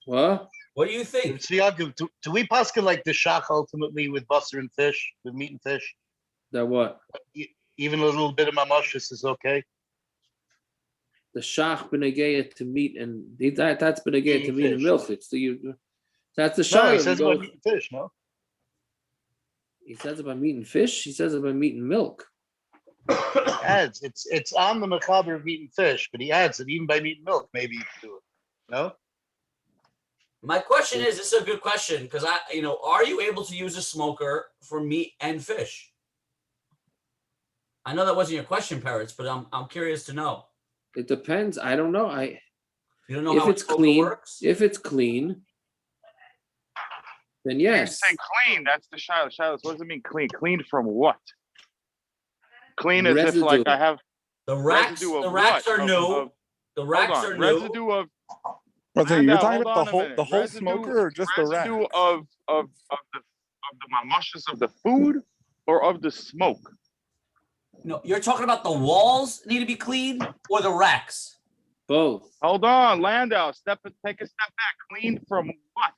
What? What do you think? Siakov, do we pasken like the shach ultimately with butter and fish, with meat and fish? That what? Even a little bit of mamashis is okay. The shach benegeya to meat and that's benegeya to meat and milk. That's the shach. No, he says about meat and fish, no? He says about meat and fish. He says about meat and milk. Adds it's on the mechaber of meat and fish, but he adds that even by meat and milk, maybe you can do it. No. My question is, this is a good question because are you able to use a smoker for meat and fish? I know that wasn't your question, Parrots, but I'm curious to know. It depends. I don't know. You don't know if how it's clean. Works? If it's clean, then yes. You say clean. That's the Shilas. Shilas, what does it mean clean? Clean from what? Clean as if like I have the racks. The racks are new. The racks are new. Residue of. Brother, you're talking about the whole smoker or just the rack? Residue of the mamushes of the food or of the smoke? No, you're talking about the walls need to be clean or the racks? Both. Hold on, Landau. Take a step back. Clean from what?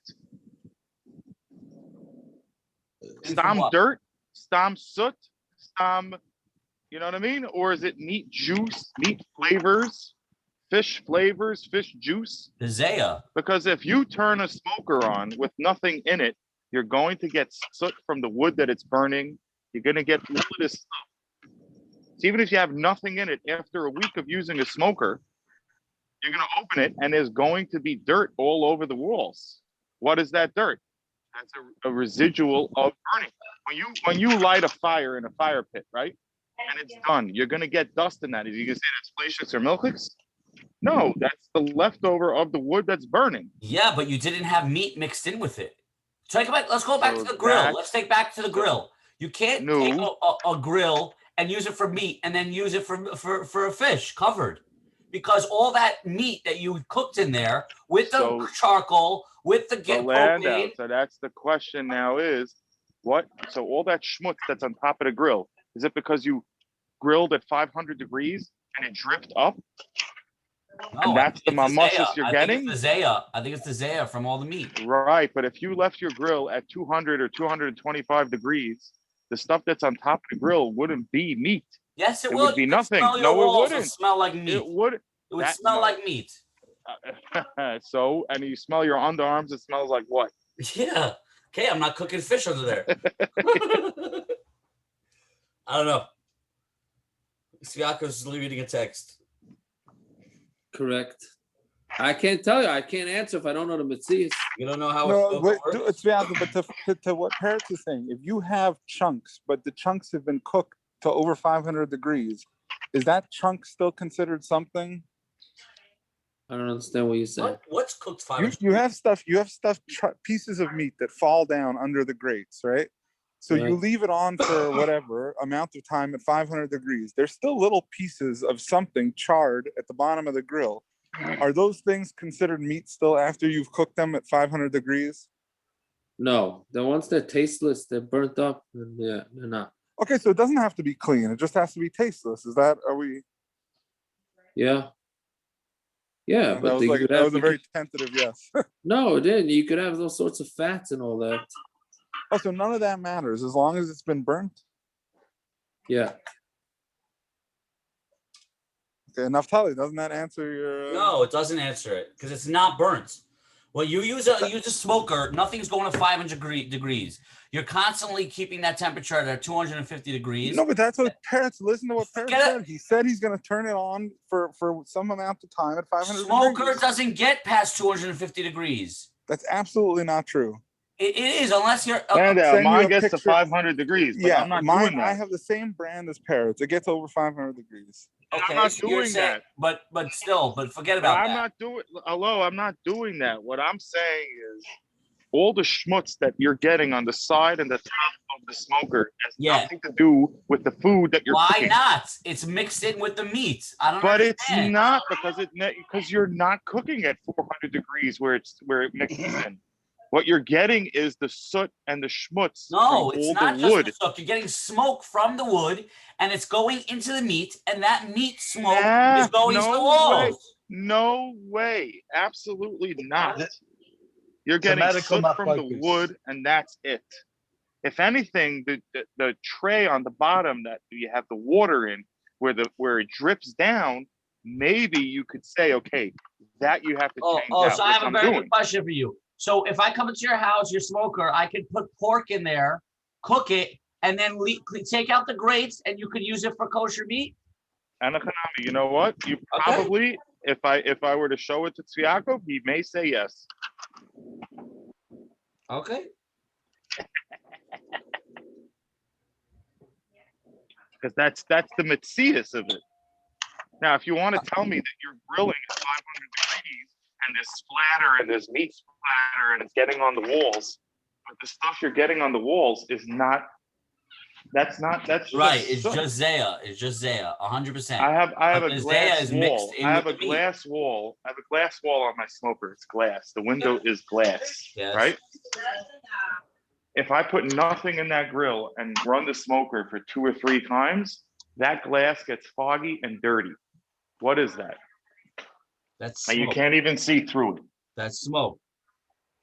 Stam dirt, stam soot, stam, you know what I mean? Or is it meat juice, meat flavors, fish juice? Zaya. Because if you turn a smoker on with nothing in it, you're going to get soot from the wood that it's burning. You're going to get all of this stuff. So even if you have nothing in it, after a week of using a smoker, you're going to open it and there's going to be dirt all over the walls. What is that dirt? That's a residual of burning. When you light a fire in a fire pit, right? And it's done, you're gonna get dust in that. Is you gonna say that's fleshix or milchix? No, that's the leftover of the wood that's burning. Yeah, but you didn't have meat mixed in with it. Let's go back to the grill. Let's take back to the grill. You can't take a grill and use it for meat and then use it for a fish covered, because all that meat that you cooked in there with the charcoal, with the propane. So that's the question now is, what? So all that schmutz that's on top of the grill, is it because you grilled at 500 degrees and it dripped up? No, and that's the mamasas you're getting? I think it's the zaya from all the meat. Right, but if you left your grill at 200 or 225 degrees, the stuff that's on top of the grill wouldn't be meat. Yes, it would. Would Be nothing. No, it wouldn't. It'll smell like meat. It would. It would smell like meat. So, and you smell your underarms, it smells like what? Yeah. Okay, I'm not cooking fish under there. I don't know. Sviako's reading a text. Correct. I can't tell you. I can't answer if I don't know the Metzias. You don't know how it's but to what Peretz is saying, if you have chunks, but the chunks have been cooked to over 500 degrees, is that chunk still considered something? I don't understand what you're saying. What's cooked 500? You have stuff. Pieces of meat that fall down under the grates, right? So you leave it on for whatever amount of time at 500 degrees. There's still little pieces of something charred at the bottom of the grill. Are those things considered meat still after you've cooked them at 500 degrees? No, the ones that are tasteless, they're burnt up, and they're not. Okay, so it doesn't have to be clean. It just has to be tasteless. Are we? Yeah. Yeah, but that was a very tentative yes. No, it didn't. You could have all sorts of fats and all that. Oh, so none of that matters as long as it's been burnt? Yeah. Okay, Naftali, doesn't that answer your... No, it doesn't answer it because it's not burnt. Well, you use a smoker, nothing's going to 500 degrees. You're constantly keeping that temperature at 250 degrees. No, but that's what Peretz, listen to what Peretz said. He said he's going to turn it on for some amount of time at 500 Smoker degrees. Doesn't get past 250 degrees. That's absolutely not true. It is, unless you're... mine gets to 500 degrees, but I'm not doing that. I have the same brand as Peretz. It gets over 500 degrees. Okay, I'm not doing that. But forget about that. I'm not doing that. What I'm saying is all the schmutz that you're getting on the side and the top of the smoker has nothing to do with the food that you're cooking. Why not? It's mixed in with the meat. I don't But understand. it's not because you're not cooking at 400 degrees where it mixes in. What you're getting is the soot and the schmutz. No, from it's all not the just wood. the soot. You're getting smoke from the wood, and it's going into the meat, and that meat smoke is going to the walls. No way. Absolutely not. You're getting soot from the wood, and that's it. If anything, the tray on the bottom that you have the water in, where it drips down, maybe you could say, okay, that you have to change out. So I have a very good question for you. So if I come into your house, your smoker, I could put pork in there, cook it, and then take out the grates, and you could use it for kosher meat? And you know what? You probably, if I were to show it to Tzviakov, he may say yes. Okay. Because that's the metzias of it. Now, if you want to tell me that you're grilling at 500 degrees and there's splatter and there's meat splatter and it's getting on the walls, but the stuff you're getting on the walls is not. That's right. It's just Zaya. 100%. I have a glass wall. I have a meat. glass wall. I have a glass wall on my smoker. It's glass. The window is glass. Yes. Right. If I put nothing in that grill and run the smoker for 2 or 3 times, that glass gets foggy and dirty. What is that? That's and smoke. you can't even see through it. That's smoke.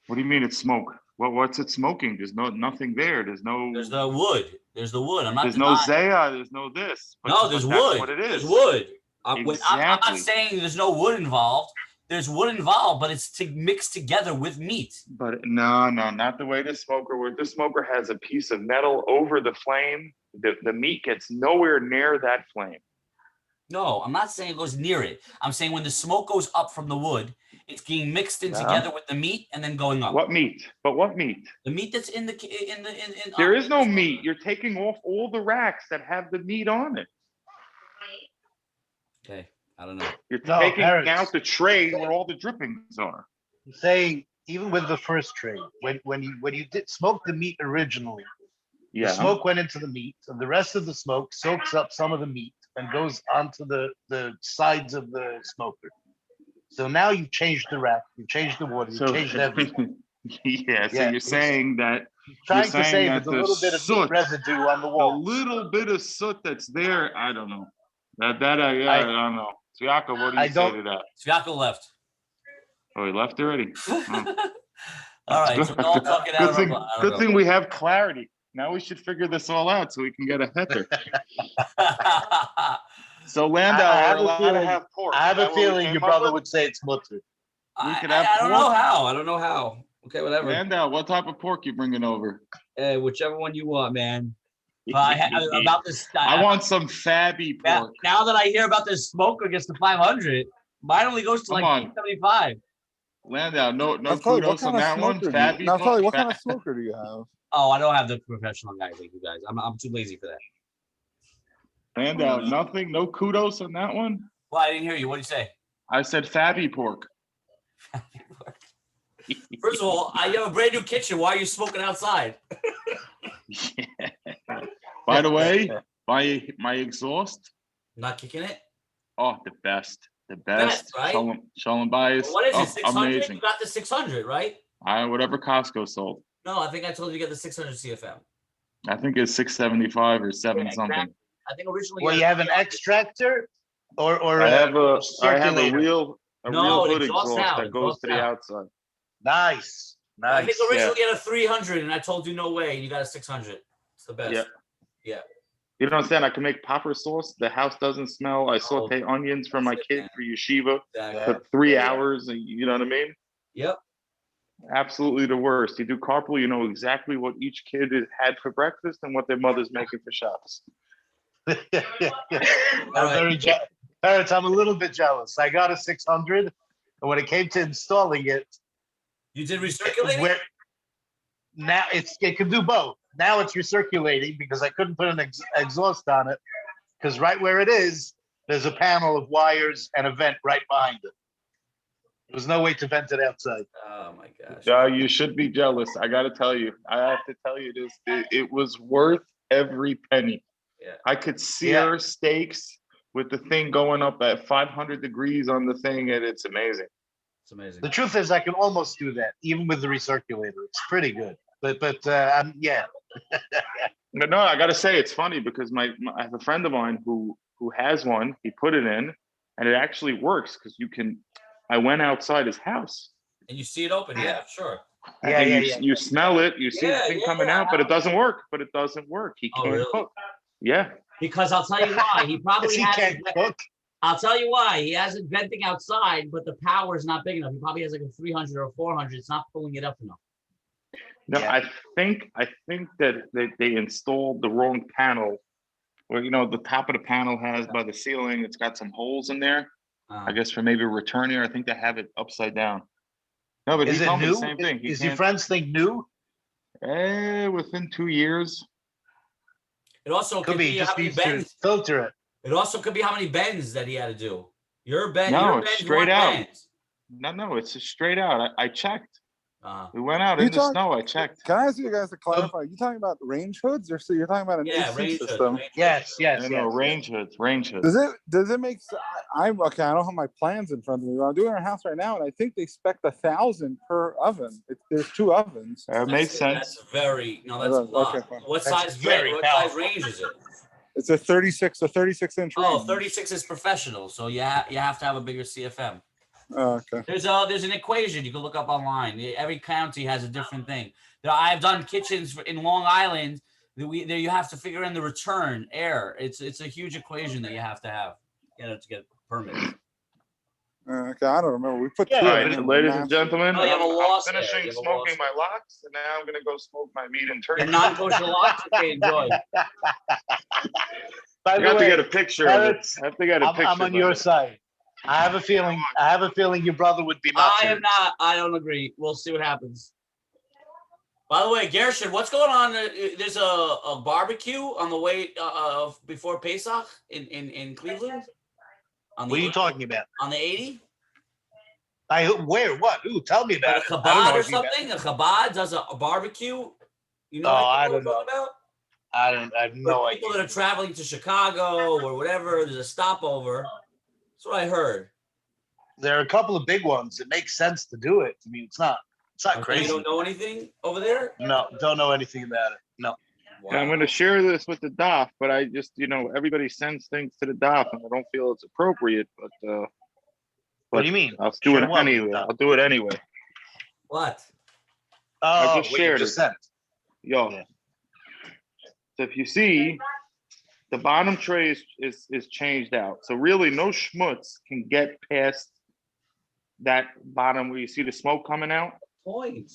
What do you mean it's smoke? What's it smoking? There's nothing there. There's the wood. There's the wood. I'm not. There's no Zaya. There's no this. No, there's wood. What it is. There's wood. Exactly. I'm not saying there's no wood involved. There's wood involved, but it's to mix together with meat. But no, not the way this smoker works. This smoker has a piece of metal over the flame. The meat gets nowhere near that flame. No, I'm not saying it goes near it. I'm saying when the smoke goes up from the wood, it's being mixed in together with the meat and then going up. What meat? But what meat? The meat that's in the. There is no meat. You're taking off all the racks that have the meat on it. Okay, I don't know. You're taking out the tray where all the drippings are. Saying even with the first tray, when you did smoke the meat originally, Yeah. The smoke went into the meat, and the rest of the smoke soaks up some of the meat and goes onto the sides of the smoker. So now you've changed the rack, you've changed the water, you've changed everything. Yeah, so you're saying that Trying to say that there's a little bit of meat residue on the wall. The little bit of soot that's there, I don't know. I don't know. Tzviaka, what do you say to that? Tzviaka left. Oh, he left already. All right, so we're all talking out of our Good thing we have clarity. Now we should figure this all out so we can get a heter. So Landau, we're allowed to have pork. I have a feeling your brother would say it's mutter. We could have I don't know how. I don't know how. Okay, whatever. Landau, what type of pork you bringing over? Whichever one you want, man. About this, I want some fabby pork. Now that I hear about this smoker gets to 500, mine only goes to like 875. Landau, no kudos on that one. Fabby Naftali, what kind of smoker do you have? Oh, I don't have the professional guys like you guys. I'm too lazy for that. Landau, nothing, no kudos on that one. Well, I didn't hear you. What did you say? I said fabby pork. First of all, I have a brand new kitchen. Why are you smoking outside? By the way, my exhaust. Not kicking it? Oh, the best. The best. Right? Shalom bias. What is it? 600? Amazing. You got the 600, right? Whatever Costco sold. No, I think I told you to get the 600 CFM. I think it's 675 or 7 something. Exactly. I think originally. Well, you have an extractor or I have a circulator? real hood exhaust that goes to the outside. Nice. I think originally you had a 300, and I told you no way, and you got a 600. It's the best. Yeah. You don't understand? I can make popper sauce. The house doesn't smell. I saute onions for my kid for yeshiva for 3 hours. And you know what I mean? Yep. Absolutely the worst. You do carpool, you know exactly what each kid has had for breakfast and what their mother's making for Shabbos. Parents, I'm a little bit jealous. I got a 600, and when it came to installing it, you did recirculating? Now it can do both. Now it's recirculating because I couldn't put an exhaust on it because right where it is, there's a panel of wires and a vent right behind it. There was no way to vent it outside. Oh my gosh. You should be jealous. I got to tell you. I have to tell you this. It was worth every penny. Yeah. I could sear steaks with the thing going up at 500 degrees on the thing, and it's amazing. It's amazing. The truth is, I can almost do that, even with the recirculator. It's pretty good. But yeah. No, I got to say, it's funny because I have a friend of mine who has one. He put it in, and it actually works because you can. I went outside his house. And you see it open? Yeah, sure. You smell it. You see the thing coming out, but it doesn't work. He can't cook. Yeah. Because I'll tell you why. He probably can't cook. I'll tell you why. He has it venting outside, but the power is not big enough. He probably has like a 300 or 400. It's not pulling it up enough. No, I think that they installed the wrong panel. Where the top of the panel has by the ceiling, it's got some holes in there. I guess for maybe returning, or I think they have it upside down. No, but is he it told me new? the same thing. Is your friend's thing new? Within 2 years. It also could be how many bends. Filter it. It also could be how many bends that he had to do. Your bend. No, your it's bends straight weren't out. bends. No, it's just straight out. I checked. We went out You in the snow. I checked. Can I ask you guys to clarify? Are you talking about range hoods, or so you're talking about an AC system? Yes. No, range hoods. Does it make? I'm okay. I don't have my plans in front of me. I'm doing our house right now, and I think they spec 1,000 per oven. There's 2 ovens. That makes sense. That's very. No, that's a lot. Okay, fine. What That's size range is it? It's a 36 inch. Oh, range. 36 is professional, so you have to have a bigger CFM. Oh, okay. There's an equation you can look up online. Every county has a different thing. I've done kitchens in Long Island. There you have to figure in the return air. It's a huge equation that you have to get permits. Okay, I don't remember. We put ladies and gentlemen, you have a loss I'm finishing smoking my locks, and now I'm gonna go smoke my meat and turkey. And non-kosher locks, okay, enjoy. By the way, to get a picture of it. I have to get a picture. I'm on your side. I have a feeling your brother would be. I am not. I don't agree. We'll see what happens. By the way, Gershon, what's going on? There's a barbecue on the way before Pesach in Cleveland. What are you talking about? On the 80? Where? What? Ooh, tell me about a Chabad or something. A Chabad does a barbecue. You know? I don't know. I have no idea. People that are traveling to Chicago or whatever, there's a stopover. That's what I heard. There are a couple of big ones. It makes sense to do it. I mean, it's not crazy. You don't know anything over there? No, don't know anything about it. No. Yeah, I'm going to share this with the Daf, but I just, everybody sends things to the Daf, and I don't feel it's appropriate. But what do you mean? I'll do it anyway. I'll do it anyway. What? I Oh, just what shared you just it. sent. Yo. Yeah. So if you see, the bottom tray is changed out. So really, no schmutz can get past that bottom where you see the smoke coming out. Point.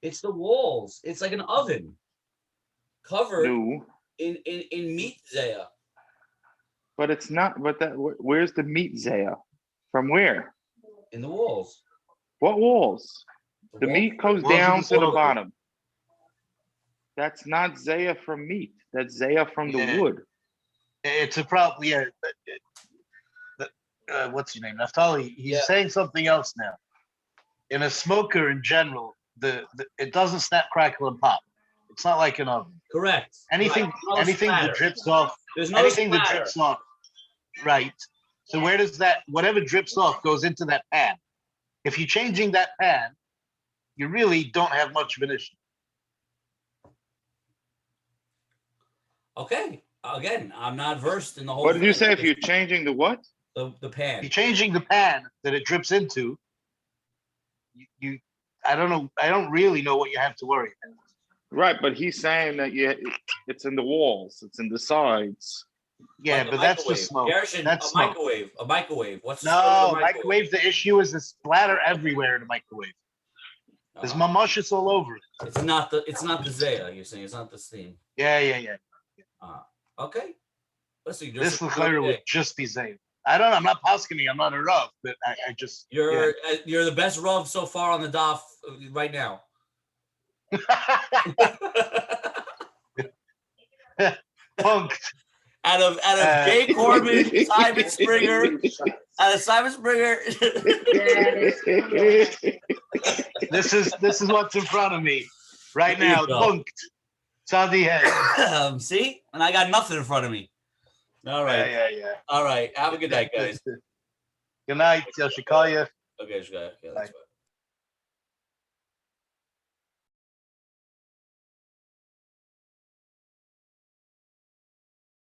It's the walls. It's like an oven covered in meat zaya. But it's not. But where's the meat zaya? From where? In the walls. What walls? The meat goes down to the smoker. bottom. That's not zaya from meat. That's zaya from the wood. It's a problem. Yeah. What's your name? Naftali. He's saying something else now. In a smoker in general, it doesn't snap, crackle, and pop. It's not like an oven. Correct. Anything that drips off. There's no anything that splatter. drips off. Right. So where does whatever drips off goes into that pan? If you're changing that pan, you really don't have much of an issue. Okay. Again, I'm not versed in the whole. What did you say? If you're changing the what? The pan. If you're changing the pan that it drips into, I don't know. I don't really know what you have to worry about. Right, but he's saying that it's in the walls, it's in the sides. Yeah, Like but that's the smoke. Gershon, That's a smoke. microwave. A microwave. What's the No, story with a microwave. The issue is the splatter everywhere in the microwave. There's mamushes all over it. It's not the zaya. You're saying it's not the steam. Yeah. Okay. Listen, This l'chayra would just be Zayn. I don't know. I'm not paskening. I'm not a Rav, but I just. You're the best Rav so far on the Daf right now. Punked. Out of Jay Corbin, Simon Springer, out of Simon Springer. This is what's in front of me right now. Punked. Sadi head. See, and I got nothing in front of me. All right. Yeah. All right. Have a good night, guys. Good night. Yoshikaya. Okay, Bye.